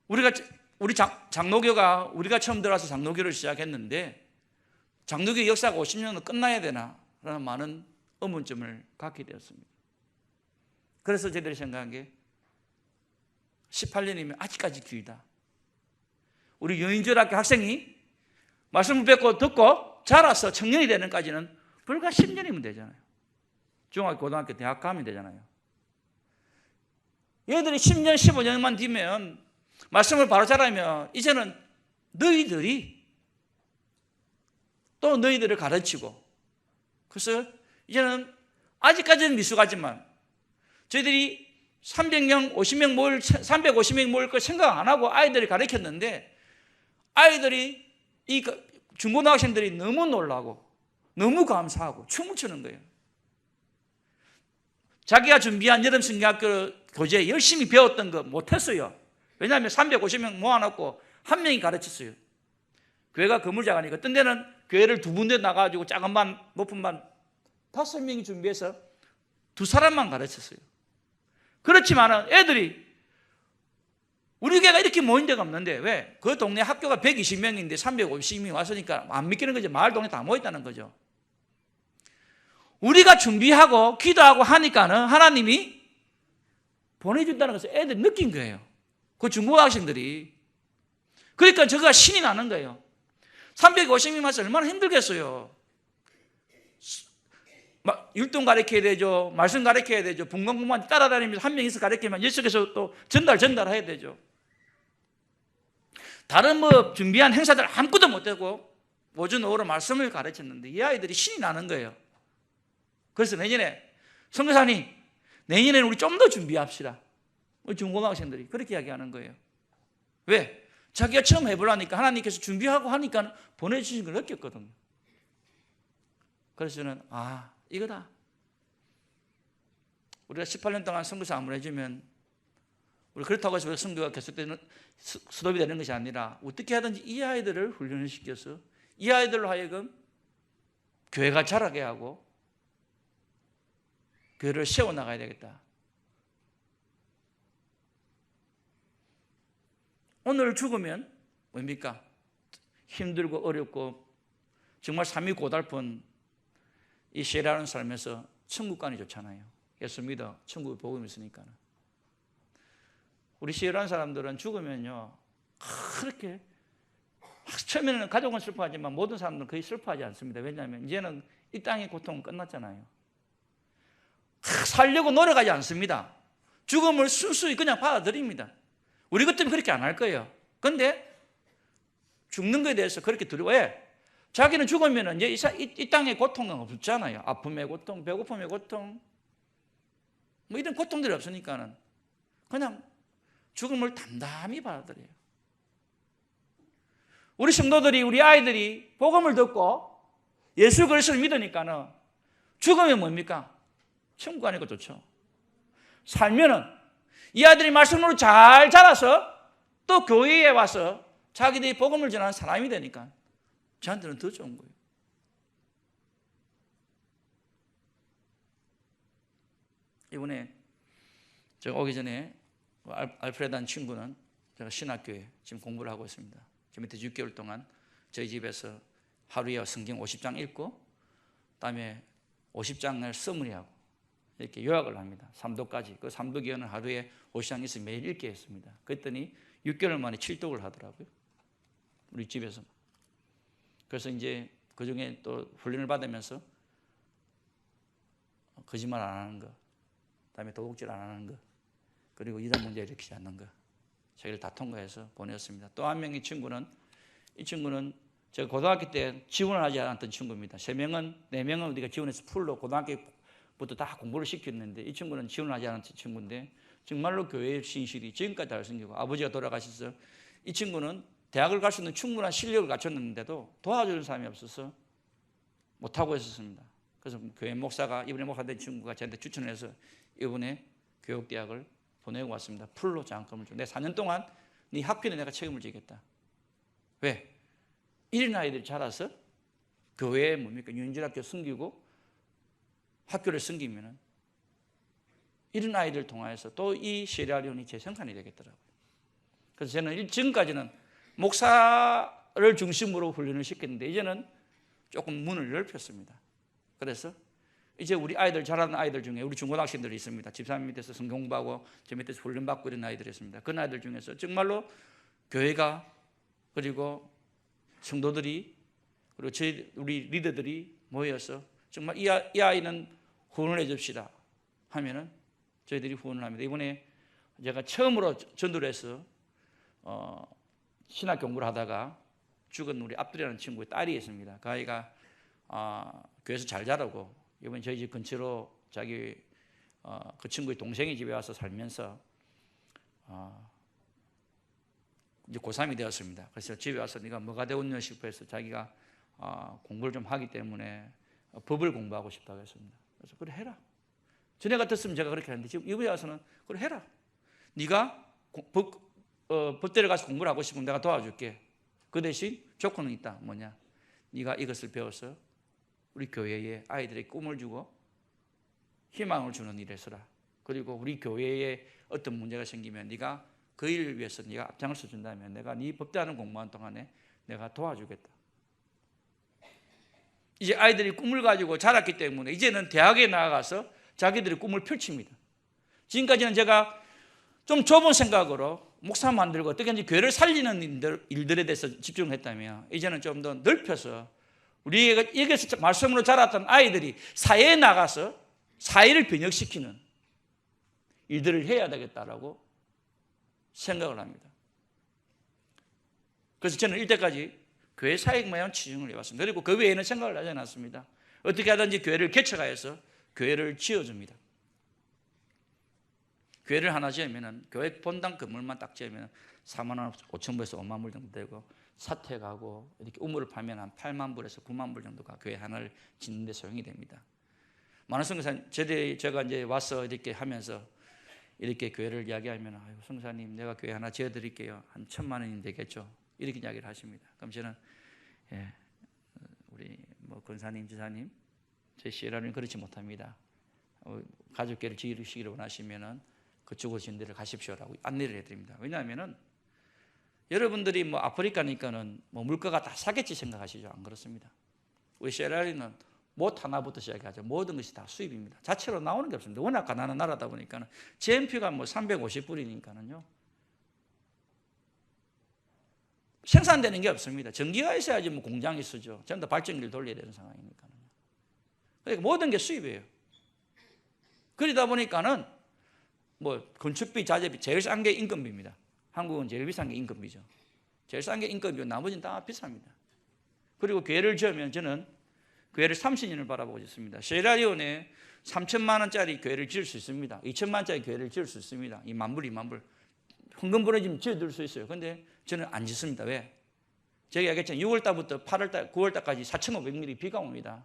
우리 장로교가 우리가 처음 들어와서 장로교를 시작했는데 장로교 역사가 50년은 끝나야 되나? 라는 많은 의문점을 갖게 되었습니다. 그래서 저희들이 생각한 게 18년이면 아직까지 길다. 우리 여인절학교 학생이 말씀을 뵙고 듣고 자라서 청년이 되는 데까지는 불과 10년이면 되잖아요. 중학교, 고등학교, 대학 가면 되잖아요. 얘들이 10년, 15년만 뒤면 말씀을 바로 잘하면 이제는 너희들이 또 너희들을 가르치고 그래서 이제는 아직까지는 미숙하지만 저희들이 300명, 50명 모일, 350명 모일 거 생각 안 하고 아이들이 가르쳤는데 아이들이 이 중고등학생들이 너무 놀라고 너무 감사하고 춤을 추는 거예요. 자기가 준비한 여름 성경학교 교재 열심히 배웠던 거 못했어요. 왜냐하면 350명 모아놓고 한 명이 가르쳤어요. 교회가 건물자가니까 어떤 데는 교회를 두 군데 나가가지고 작은 반, 높은 반 5명이 준비해서 2사람만 가르쳤어요. 그렇지만은 애들이 우리 교회가 이렇게 모인 데가 없는데 왜? 그 동네 학교가 120명인데 350명이 왔으니까 안 믿기는 거죠. 마을 동네 다 모였다는 거죠. 우리가 준비하고 기도하고 하니까는 하나님이 보내준다는 것을 애들이 느낀 거예요. 그 중고학생들이. 그러니까 저가 신이 나는 거예요. 350명 와서 얼마나 힘들겠어요. 율동 가르쳐야 되죠. 말씀 가르쳐야 되죠. 분광공만 따라다니면서 한 명이서 가르치면 여쪽에서 또 전달해야 되죠. 다른 뭐 준비한 행사들 아무것도 못하고 오전 오후로 말씀을 가르쳤는데 이 아이들이 신이 나는 거예요. 그래서 내년에 선교사님 내년에는 우리 좀 더 준비합시다. 우리 중고등학생들이 그렇게 이야기하는 거예요. 왜? 자기가 처음 해보려니까 하나님께서 준비하고 하니까 보내주신 걸 느꼈거든요. 그래서 저는 이거다. 우리가 18년 동안 선교사 안 보내주면 우리 그렇다고 해서 선교가 계속되는 스톱이 되는 것이 아니라 어떻게 하든지 이 아이들을 훈련을 시켜서 이 아이들로 하여금 교회가 자라게 하고 교회를 세워나가야 되겠다. 오늘 죽으면 뭡니까? 힘들고 어렵고 정말 삶이 고달픈 이 시에라는 삶에서 천국 가니 좋잖아요. 예수 믿어 천국에 복음이 있으니까. 우리 시에라는 사람들은 죽으면요 그렇게 처음에는 가족은 슬퍼하지만 모든 사람들은 거의 슬퍼하지 않습니다. 왜냐하면 이제는 이 땅의 고통은 끝났잖아요. 살려고 노력하지 않습니다. 죽음을 순수히 그냥 받아들입니다. 우리 같으면 그렇게 안 할 거예요. 그런데 죽는 것에 대해서 그렇게 두려워해. 자기는 죽으면 이제 이 땅의 고통은 없잖아요. 아픔의 고통, 배고픔의 고통, 뭐 이런 고통들이 없으니까는 그냥 죽음을 담담히 받아들여요. 우리 성도들이, 우리 아이들이 복음을 듣고 예수 그리스도를 믿으니까는 죽으면 뭡니까? 천국 가니까 좋죠. 살면은 이 아들이 말씀으로 잘 자라서 또 교회에 와서 자기들이 복음을 전하는 사람이 되니까 저한테는 더 좋은 거예요. 이번에 제가 오기 전에 알프레드한 친구는 제가 신학교에 지금 공부를 하고 있습니다. 저 밑에 6개월 동안 저희 집에서 하루에 성경 50장 읽고 그다음에 50장을 서문이하고 이렇게 요약을 합니다. 3도까지. 그 3도 기간은 하루에 50장 있어 매일 읽게 했습니다. 그랬더니 6개월 만에 7독을 하더라고요. 우리 집에서. 그래서 이제 그 중에 또 훈련을 받으면서 거짓말 안 하는 거, 그다음에 도둑질 안 하는 거, 그리고 이단 문제 일으키지 않는 거, 저희를 다 통과해서 보냈습니다. 또 한 명의 친구는, 이 친구는 제가 고등학교 때 지원을 하지 않았던 친구입니다. 4명은 우리가 지원해서 풀로 고등학교부터 다 공부를 시켰는데 이 친구는 지원을 하지 않았던 친구인데 정말로 교회의 신실이 지금까지 잘 생기고 아버지가 돌아가셔서 이 친구는 대학을 갈 수 있는 충분한 실력을 갖췄는데도 도와주는 사람이 없어서 못하고 있었습니다. 그래서 교회 목사가, 이번에 목사 된 친구가 저한테 추천을 해서 이번에 교육대학을 보내고 왔습니다. 풀로 장학금을 주고 내 4년 동안 네 학비는 내가 책임을 지겠다. 왜? 이런 아이들이 자라서 교회에 뭡니까? 유인질학교 섬기고 학교를 섬기면은 이런 아이들 통해서 또 이 시에라리온이 재생산이 되겠더라고요. 그래서 저는 지금까지는 목사를 중심으로 훈련을 시켰는데 이제는 조금 문을 넓혔습니다. 그래서 이제 우리 아이들, 잘하는 아이들 중에 우리 중고등학생들이 있습니다. 집사님 밑에서 성경 공부하고 저 밑에서 훈련받고 이런 아이들이 있습니다. 그런 아이들 중에서 정말로 교회가, 그리고 성도들이, 그리고 우리 리더들이 모여서 정말 이 아이는 후원을 해줍시다 하면은 저희들이 후원을 합니다. 이번에 제가 처음으로 전도를 해서 신학 공부를 하다가 죽은 우리 압둘이라는 친구의 딸이 있습니다. 그 아이가 교회에서 잘 자라고 이번에 저희 집 근처로 자기 그 친구의 동생이 집에 와서 살면서 이제 고3이 되었습니다. 그래서 집에 와서 네가 뭐가 되었냐 싶어 해서 자기가 공부를 좀 하기 때문에 법을 공부하고 싶다고 했습니다. 그래서 그래 해라. 전에 같았으면 제가 그렇게 했는데 지금 이번에 와서는 그래 해라. 네가 법대를 가서 공부를 하고 싶으면 내가 도와줄게. 그 대신 조건은 있다. 뭐냐? 네가 이것을 배워서 우리 교회에 아이들에게 꿈을 주고 희망을 주는 일에 서라. 그리고 우리 교회에 어떤 문제가 생기면 네가 그 일을 위해서 네가 앞장을 서준다면 내가 네 법대하는 공부하는 동안에 내가 도와주겠다. 이제 아이들이 꿈을 가지고 자랐기 때문에 이제는 대학에 나가서 자기들의 꿈을 펼칩니다. 지금까지는 제가 좀 좁은 생각으로 목사 만들고 어떻게 교회를 살리는 일들에 대해서 집중했다면 이제는 좀 더 넓혀서 우리가 여기서 말씀으로 자랐던 아이들이 사회에 나가서 사회를 변혁시키는 일들을 해야 되겠다라고 생각을 합니다. 그래서 저는 이때까지 교회 사역만 치중을 해왔습니다. 그리고 그 외에는 생각을 하지 않았습니다. 어떻게 하든지 교회를 개척하여서 교회를 지어줍니다. 교회를 하나 지으면 교회 본당 건물만 딱 지으면 4만 원, 5천 불에서 5만 불 정도 되고 사택하고 이렇게 우물을 파면 한 8만 불에서 9만 불 정도가 교회 하나를 짓는 데 소용이 됩니다. 많은 선교사님, 제가 이제 와서 이렇게 하면서 이렇게 교회를 이야기하면, 아유, 선교사님, 내가 교회 하나 지어드릴게요. 한 1,000만 원이 되겠죠. 이렇게 이야기를 하십니다. 그럼 저는, 예, 우리 뭐 권사님, 지사님, 제 시에라는 그렇지 못합니다. 가족교회를 지으시기를 원하시면은 그쪽으로 지은 데를 가십시오라고 안내를 해드립니다. 왜냐하면은 여러분들이 뭐 아프리카니까는 뭐 물가가 다 싸겠지 생각하시죠? 안 그렇습니다. 우리 시에라리는 못 하나부터 시작하죠. 모든 것이 다 수입입니다. 자체로 나오는 게 없습니다. 워낙 가난한 나라다 보니까는 GNP가 뭐 350불이니까는요. 생산되는 게 없습니다. 전기가 있어야지 뭐 공장이 쓰죠. 전부 다 발전기를 돌려야 되는 상황이니까요. 그러니까 모든 게 수입이에요. 그러다 보니까는 뭐 건축비, 자재비 제일 싼 게 인건비입니다. 한국은 제일 비싼 게 인건비죠. 제일 싼 게 인건비고 나머지는 다 비쌉니다. 그리고 교회를 지으면 저는 교회를 30년을 바라보고 있습니다. 시에라리온에 3천만 원짜리 교회를 지을 수 있습니다. 2천만 원짜리 교회를 지을 수 있습니다. 2만 불, 2만 불. 헌금 보내주면 지어줄 수 있어요. 그런데 저는 안 짓습니다. 왜? 제가 얘기했잖아요. 6월달부터 8월달, 9월달까지 4,500mm 비가 옵니다.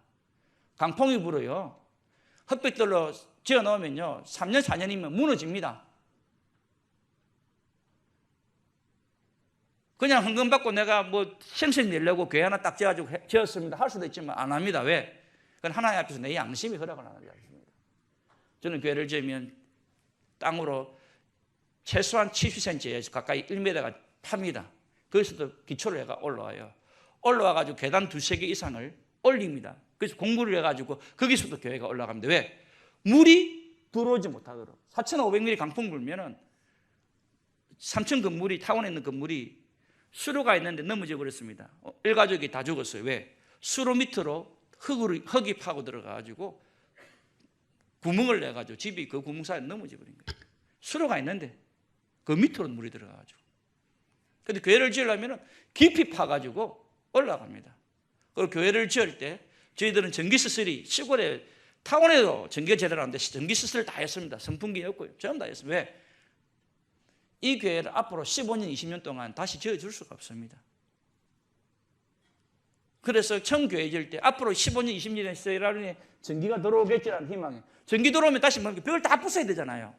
강풍이 불어요. 흑백돌로 지어놓으면요 3년, 4년이면 무너집니다. 그냥 헌금 받고 내가 뭐 생색 내려고 교회 하나 딱 지어가지고 지었습니다 할 수도 있지만 안 합니다. 왜? 그건 하나님 앞에서 내 양심이 허락을 하는 것입니다. 저는 교회를 지으면 땅으로 최소한 70cm에서 가까이 1m가 팝니다. 거기서도 기초를 해가 올라와요. 올라와가지고 계단 2-3개 이상을 올립니다. 그래서 공부를 해가지고 거기서도 교회가 올라갑니다. 왜? 물이 들어오지 못하도록. 4,500mm 강풍 불면은 3층 건물이, 타운에 있는 건물이 수로가 있는데 넘어져 버렸습니다. 일가족이 다 죽었어요. 왜? 수로 밑으로 흙이 파고 들어가가지고 구멍을 내가지고 집이 그 구멍 사이에 넘어져 버린 거예요. 수로가 있는데 그 밑으로 물이 들어가가지고. 근데 교회를 지으려면 깊이 파가지고 올라갑니다. 그리고 교회를 지을 때 저희들은 전기시설이 시골에 타운에도 전기가 제대로 안 돼 전기시설을 다 했습니다. 선풍기 없고요. 전부 다 했어요. 왜? 이 교회를 앞으로 15년, 20년 동안 다시 지어줄 수가 없습니다. 그래서 처음 교회 지을 때 앞으로 15년, 20년에 세라lun에 전기가 들어오겠지라는 희망에 전기 들어오면 다시 뭐 벽을 다 부숴야 되잖아요.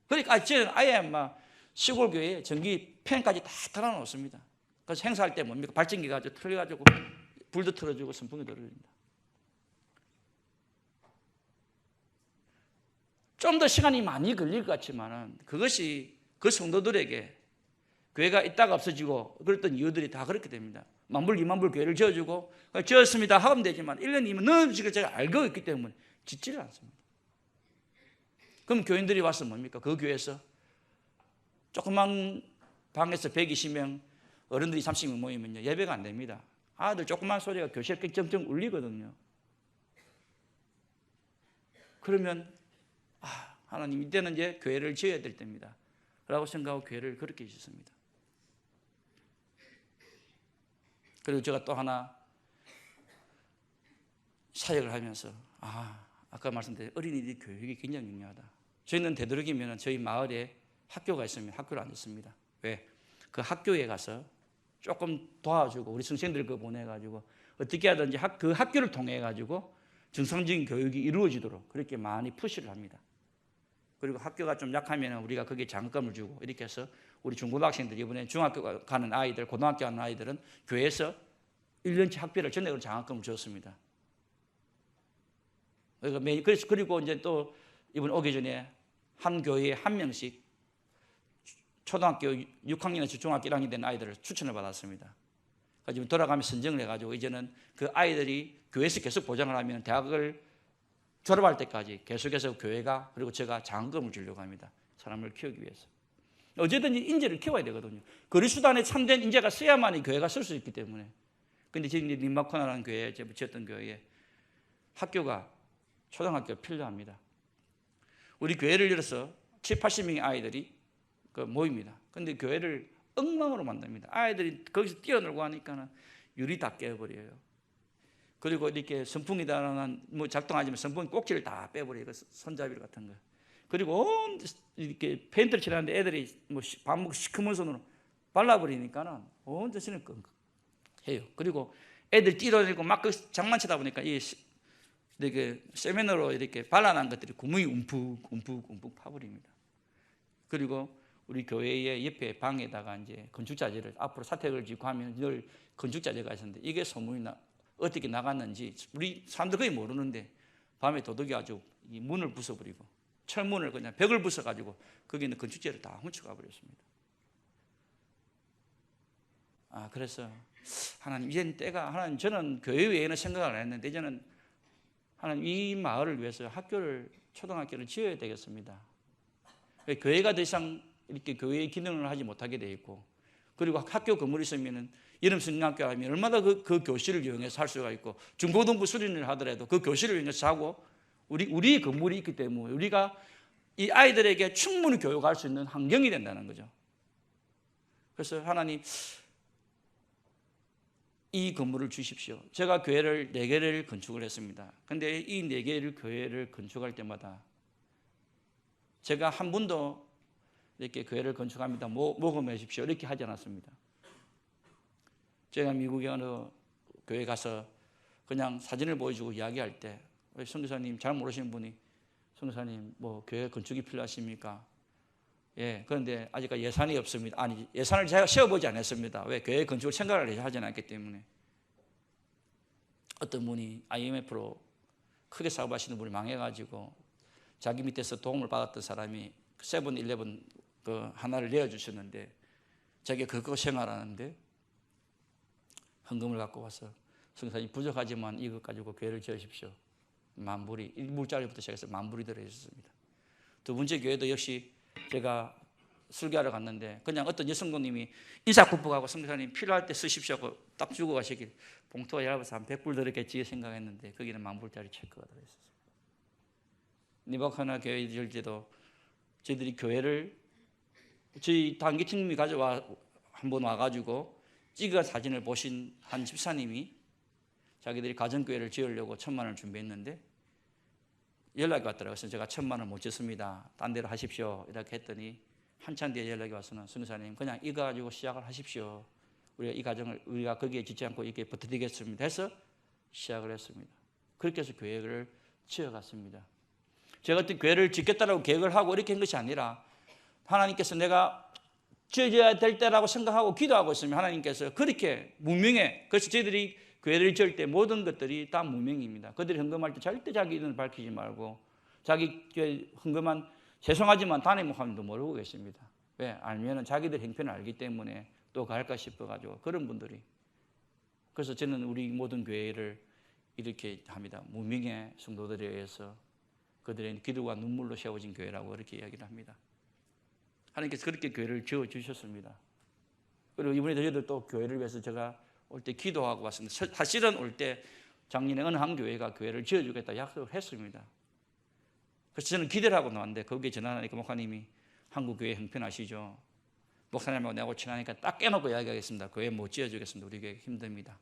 그러니까 저는 아예 막 시골 교회에 전기 팬까지 다 달아놓습니다. 그래서 행사할 때 뭡니까? 발전기 가지고 틀어가지고 불도 틀어주고 선풍기 들어줍니다. 좀 더 시간이 많이 걸릴 것 같지만은 그것이 그 성도들에게 교회가 있다가 없어지고 그랬던 이유들이 다 그렇게 됩니다. 10,000불, 20,000불 교회를 지어주고 지었습니다 하면 되지만 1년, 2년 넘어지고 제가 알고 있기 때문에 짓지를 않습니다. 그럼 교인들이 와서 뭡니까? 그 교회에서 조그만 방에서 120명, 어른들이 30명 모이면요 예배가 안 됩니다. 아들 조그만 소리가 교실에 쩡쩡 울리거든요. 그러면 하나님 이때는 이제 교회를 지어야 될 때입니다 라고 생각하고 교회를 그렇게 짓습니다. 그리고 제가 또 하나 사역을 하면서 아까 말씀드린 어린이들 교육이 굉장히 중요하다. 저희는 되도록이면 저희 마을에 학교가 있으면 학교를 안 짓습니다. 왜? 그 학교에 가서 조금 도와주고 우리 선생님들 그 보내가지고 어떻게 하든지 그 학교를 통해 가지고 정상적인 교육이 이루어지도록 그렇게 많이 푸시를 합니다. 그리고 학교가 좀 약하면 우리가 거기에 장학금을 주고 이렇게 해서 우리 중고등학생들 이번에 중학교 가는 아이들, 고등학교 가는 아이들은 교회에서 1년치 학비를 전액으로 장학금을 줬습니다. 그래서 그리고 이제 또 이번 오기 전에 한 교회에 한 명씩 초등학교 6학년에서 중학교 1학년 된 아이들을 추천을 받았습니다. 지금 돌아가면서 선정을 해가지고 이제는 그 아이들이 교회에서 계속 보장을 하면 대학을 졸업할 때까지 계속해서 교회가 그리고 제가 장학금을 주려고 합니다. 사람을 키우기 위해서. 어쨌든 인재를 키워야 되거든요. 거리수단에 참된 인재가 써야만이 교회가 쓸 수 있기 때문에. 근데 지금 림마코나라는 교회에 제가 지었던 교회에 학교가 초등학교가 필요합니다. 우리 교회를 열어서 70-80명의 아이들이 모입니다. 근데 교회를 엉망으로 만듭니다. 아이들이 거기서 뛰어놀고 하니까 유리 다 깨버려요. 그리고 이렇게 선풍기다는 뭐 작동하지만 선풍기 꼭지를 다 빼버려요. 손잡이 같은 거. 그리고 이렇게 페인트를 칠하는데 애들이 뭐 밥 먹고 시커먼 손으로 발라버리니까는 온 자신을 해요. 그리고 애들 뛰어내리고 막 장난치다 보니까 이 이렇게 세면으로 이렇게 발라난 것들이 구멍이 움푹 파버립니다. 그리고 우리 교회의 옆에 방에다가 이제 건축자재를 앞으로 사택을 짓고 하면 늘 건축자재가 있었는데 이게 소문이 어떻게 나갔는지 우리 사람들 거의 모르는데 밤에 도둑이 아주 이 문을 부숴버리고 철문을 그냥 벽을 부숴가지고 거기 있는 건축재를 다 훔쳐가 버렸습니다. 그래서 하나님 이제는 때가 하나님 저는 교회 외에는 생각을 안 했는데 이제는 하나님 이 마을을 위해서 초등학교를 지어야 되겠습니다. 교회가 더 이상 이렇게 교회의 기능을 하지 못하게 돼 있고 그리고 학교 건물이 있으면은 여름 성경학교 하면 얼마나 그 교실을 이용해서 할 수가 있고 중고등부 수련을 하더라도 그 교실을 이용해서 하고 우리 건물이 있기 때문에 우리가 이 아이들에게 충분히 교육할 수 있는 환경이 된다는 거죠. 그래서 하나님 이 건물을 주십시오. 제가 교회를 4개를 건축을 했습니다. 근데 이 4개를 교회를 건축할 때마다 제가 한 번도 이렇게 교회를 건축합니다. 모금하십시오. 이렇게 하지 않았습니다. 제가 미국에 어느 교회 가서 그냥 사진을 보여주고 이야기할 때 선교사님 잘 모르시는 분이 선교사님 교회 건축이 필요하십니까? 예, 그런데 아직까지 예산이 없습니다. 아니 예산을 제가 세워보지 않았습니다. 왜? 교회 건축을 생각을 하지 않았기 때문에. 어떤 분이 IMF로 크게 사업하시는 분이 망해가지고 자기 밑에서 도움을 받았던 사람이 세븐일레븐 그 하나를 내어주셨는데 자기가 그거 생활하는데 헌금을 갖고 와서 성사님 부족하지만 이것 가지고 교회를 지으십시오. 10,000불이 1불짜리부터 시작해서 10,000불이 들어있었습니다. 두 번째 교회도 역시 제가 설교하러 갔는데 그냥 어떤 여성도님이 인사국복하고 성사님 필요할 때 쓰십시오 하고 딱 주고 가시길 봉투가 얇아서 한 100불 들었겠지 생각했는데 거기는 10,000불짜리 체크가 들어있었어요. 니바카나 교회 지을 때도 저희들이 교회를 저희 단기팀이 가져와 한번 와가지고 찍어 사진을 보신 한 집사님이 자기들이 가정교회를 지으려고 1,000,000원을 준비했는데 연락이 왔더라고요. 그래서 제가 1,000,000원 못 짓습니다. 딴 데로 하십시오. 이렇게 했더니 한참 뒤에 연락이 와서는 선교사님 그냥 이거 가지고 시작을 하십시오. 우리가 이 가정을 우리가 거기에 짓지 않고 이렇게 버티겠습니다. 해서 시작을 했습니다. 그렇게 해서 교회를 지어갔습니다. 제가 어떤 교회를 짓겠다라고 계획을 하고 이렇게 한 것이 아니라 하나님께서 내가 지어져야 될 때라고 생각하고 기도하고 있으면 하나님께서 그렇게 무명해. 그래서 저희들이 교회를 지을 때 모든 것들이 다 무명입니다. 그들이 헌금할 때 절대 자기 이름을 밝히지 말고 자기 헌금한 죄송하지만 단위 목사님도 모르고 계십니다. 왜? 알면은 자기들 형편을 알기 때문에 또 갈까 싶어가지고 그런 분들이. 그래서 저는 우리 모든 교회를 이렇게 합니다. 무명의 성도들에 의해서 그들의 기도와 눈물로 세워진 교회라고 그렇게 이야기를 합니다. 하나님께서 그렇게 교회를 지어주셨습니다. 그리고 이번에 저희들 또 교회를 위해서 제가 올 때 기도하고 왔습니다. 사실은 올 때 작년에 어느 한 교회가 교회를 지어주겠다 약속을 했습니다. 그래서 저는 기대를 하고 나왔는데 거기에 전화하니까 목사님이 한국 교회 형편하시죠? 목사님하고 내하고 친하니까 딱 깨놓고 이야기하겠습니다. 교회 못 지어주겠습니다. 우리 교회 힘듭니다.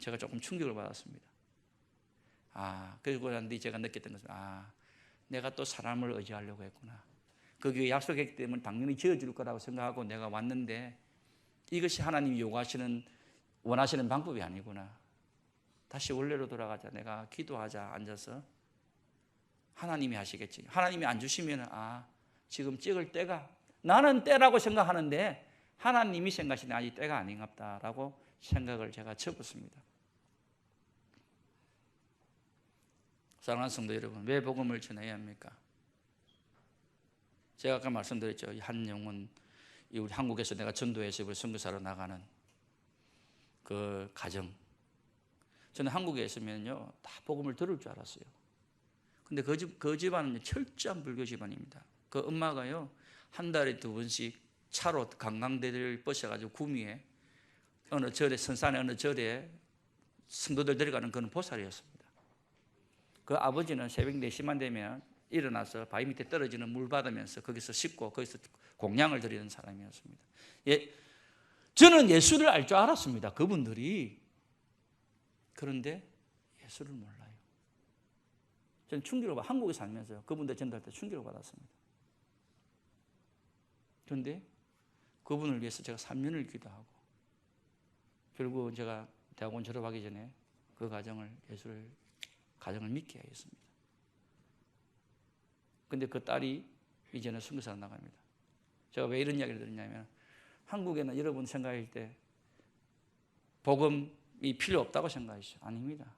제가 조금 충격을 받았습니다. 그리고 난 뒤 제가 느꼈던 것은 내가 또 사람을 의지하려고 했구나. 그 교회 약속했기 때문에 당연히 지어줄 거라고 생각하고 내가 왔는데 이것이 하나님이 요구하시는 원하시는 방법이 아니구나. 다시 원래로 돌아가자. 내가 기도하자 앉아서 하나님이 하시겠지. 하나님이 안 주시면 지금 찍을 때가 나는 때라고 생각하는데 하나님이 생각하시는 아직 때가 아닌갑다라고 생각을 제가 접었습니다. 사랑하는 성도 여러분, 왜 복음을 전해야 합니까? 제가 아까 말씀드렸죠. 한 영혼 우리 한국에서 내가 전도해서 우리 선교사로 나가는 그 가정. 저는 한국에 있으면요 다 복음을 들을 줄 알았어요. 근데 그 집안은 철저한 불교 집안입니다. 그 엄마가요 한 달에 2번씩 차로 관광대를 버셔가지고 구미에 어느 절에 선산의 어느 절에 성도들 데려가는 그런 보살이었습니다. 그 아버지는 새벽 4시만 되면 일어나서 바위 밑에 떨어지는 물 받으면서 거기서 씻고 거기서 공양을 드리는 사람이었습니다. 저는 예수를 알 줄 알았습니다. 그분들이. 그런데 예수를 몰라요. 저는 충격을 한국에 살면서요. 그분들 전도할 때 충격을 받았습니다. 그런데 그분을 위해서 제가 3년을 기도하고 결국 제가 대학원 졸업하기 전에 그 가정을 예수를 가정을 믿게 하였습니다. 근데 그 딸이 이제는 선교사로 나갑니다. 제가 왜 이런 이야기를 드리냐면 한국에는 여러분 생각할 때 복음이 필요 없다고 생각하시죠? 아닙니다.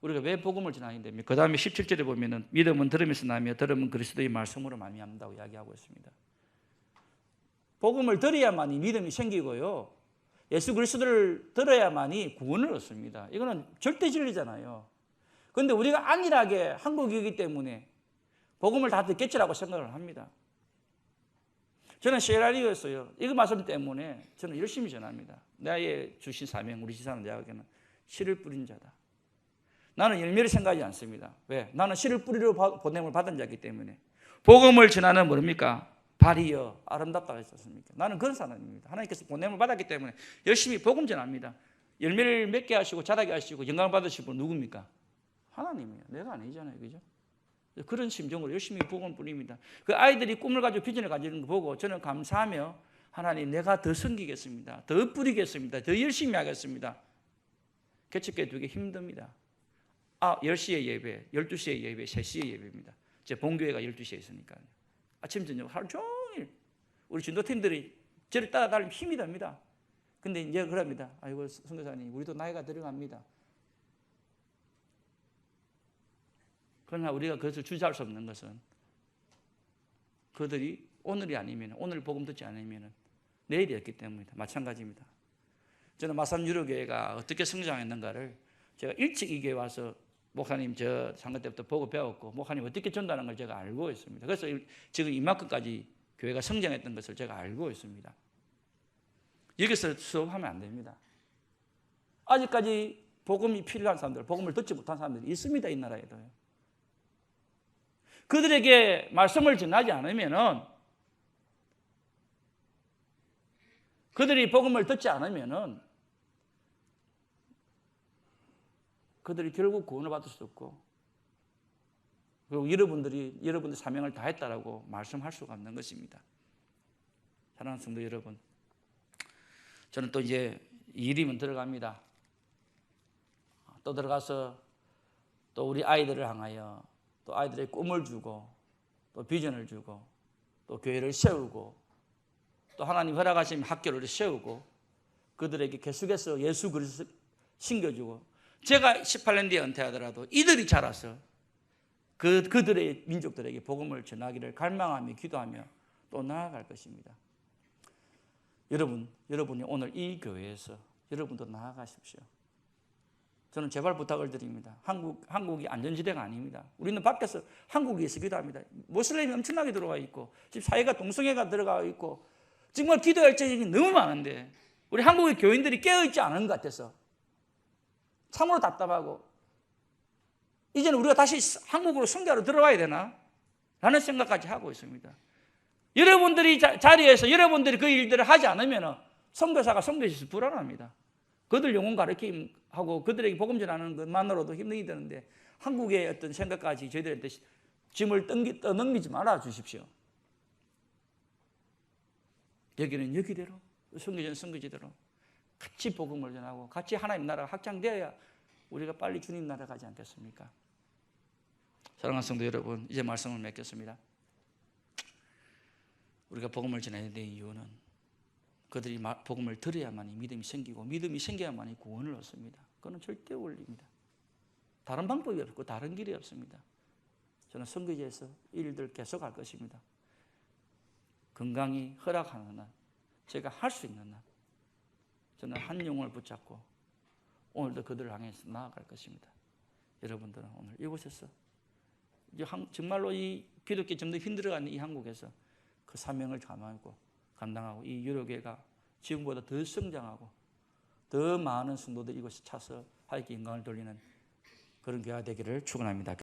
우리가 왜 복음을 전하게 됩니까? 그 다음에 17절에 보면은 믿음은 들음에서 나며 들음은 그리스도의 말씀으로 말미암는다고 이야기하고 있습니다. 복음을 들어야만이 믿음이 생기고요. 예수 그리스도를 들어야만이 구원을 얻습니다. 이거는 절대 진리잖아요. 그런데 우리가 안일하게 한국이기 때문에 복음을 다 듣겠지라고 생각을 합니다. 저는 시에라리오였어요. 이거 말씀 때문에 저는 열심히 전합니다. 나의 주신 사명, 우리 지사는 대학에는 씨를 뿌린 자다. 나는 열매를 생각하지 않습니다. 왜? 나는 씨를 뿌리러 보냄을 받은 자이기 때문에. 복음을 전하는 뭡니까? 발이여 아름답다 했었습니까? 나는 그런 사람입니다. 하나님께서 보냄을 받았기 때문에 열심히 복음 전합니다. 열매를 맺게 하시고 자라게 하시고 영광을 받으실 분은 누굽니까? 하나님이에요. 내가 아니잖아요. 그죠? 그런 심정으로 열심히 복음을 뿌립니다. 그 아이들이 꿈을 가지고 비전을 가지는 거 보고 저는 감사하며 하나님 내가 더 섬기겠습니다. 더 뿌리겠습니다. 더 열심히 하겠습니다. 개척교회 되게 힘듭니다. 10시에 예배, 12시에 예배, 3시에 예배입니다. 제 본교회가 12시에 있으니까요. 아침 저녁 하루 종일 우리 진도팀들이 저를 따라다니면 힘이 듭니다. 근데 이제 그럽니다. 아이고 선교사님 우리도 나이가 들어갑니다. 그러나 우리가 그것을 주저할 수 없는 것은 그들이 오늘이 아니면 오늘 복음 듣지 않으면 내일이었기 때문입니다. 마찬가지입니다. 저는 마산 유로교회가 어떻게 성장했는가를 제가 일찍 이 교회 와서 목사님 저 상가 때부터 보고 배웠고 목사님 어떻게 전도하는 걸 제가 알고 있습니다. 그래서 지금 이만큼까지 교회가 성장했던 것을 제가 알고 있습니다. 여기서 수업하면 안 됩니다. 아직까지 복음이 필요한 사람들, 복음을 듣지 못한 사람들이 있습니다. 이 나라에도요. 그들에게 말씀을 전하지 않으면은 그들이 복음을 듣지 않으면은 그들이 결국 구원을 받을 수 없고 그리고 여러분들 사명을 다했다라고 말씀할 수가 없는 것입니다. 사랑하는 성도 여러분, 저는 또 이제 일이면 들어갑니다. 또 들어가서 또 우리 아이들을 향하여 또 아이들의 꿈을 주고 또 비전을 주고 또 교회를 세우고 또 하나님 허락하신 학교를 세우고 그들에게 계속해서 예수 그리스도 신겨주고 제가 18년 뒤에 은퇴하더라도 이들이 자라서 그들의 민족들에게 복음을 전하기를 갈망하며 기도하며 또 나아갈 것입니다. 여러분이 오늘 이 교회에서 여러분도 나아가십시오. 저는 제발 부탁을 드립니다. 한국이 안전지대가 아닙니다. 우리는 밖에서 한국에서 기도합니다. 모슬렘이 엄청나게 들어와 있고 지금 사회가 동성애가 들어가 있고 정말 기도할 점이 너무 많은데 우리 한국의 교인들이 깨어있지 않은 것 같아서 참으로 답답하고 이제는 우리가 다시 한국으로 선교하러 들어와야 되나? 라는 생각까지 하고 있습니다. 여러분들이 자리에서 여러분들이 그 일들을 하지 않으면 선교사가 선교지에서 불안합니다. 그들 영혼 가르침하고 그들에게 복음 전하는 것만으로도 힘들게 되는데 한국의 어떤 생각까지 저희들한테 짐을 떠넘기지 말아 주십시오. 여기는 여기대로 선교지는 선교지대로 같이 복음을 전하고 같이 하나님 나라가 확장되어야 우리가 빨리 주님 나라 가지 않겠습니까? 사랑하는 성도 여러분, 이제 말씀을 맺겠습니다. 우리가 복음을 전해야 될 이유는 그들이 복음을 들어야만이 믿음이 생기고 믿음이 생겨야만이 구원을 얻습니다. 그건 절대 원리입니다. 다른 방법이 없고 다른 길이 없습니다. 저는 선교지에서 일들 계속할 것입니다. 건강이 허락하는 한 제가 할 수 있는 한 저는 한 영혼을 붙잡고 오늘도 그들을 향해서 나아갈 것입니다. 여러분들은 오늘 이곳에서 정말로 이 기독교 점점 힘들어가는 이 한국에서 그 사명을 감당하고 이 유로교회가 지금보다 더 성장하고 더 많은 성도들이 이곳에 차서 하나님께 영광을 돌리는 그런 교회가 되기를 축원합니다.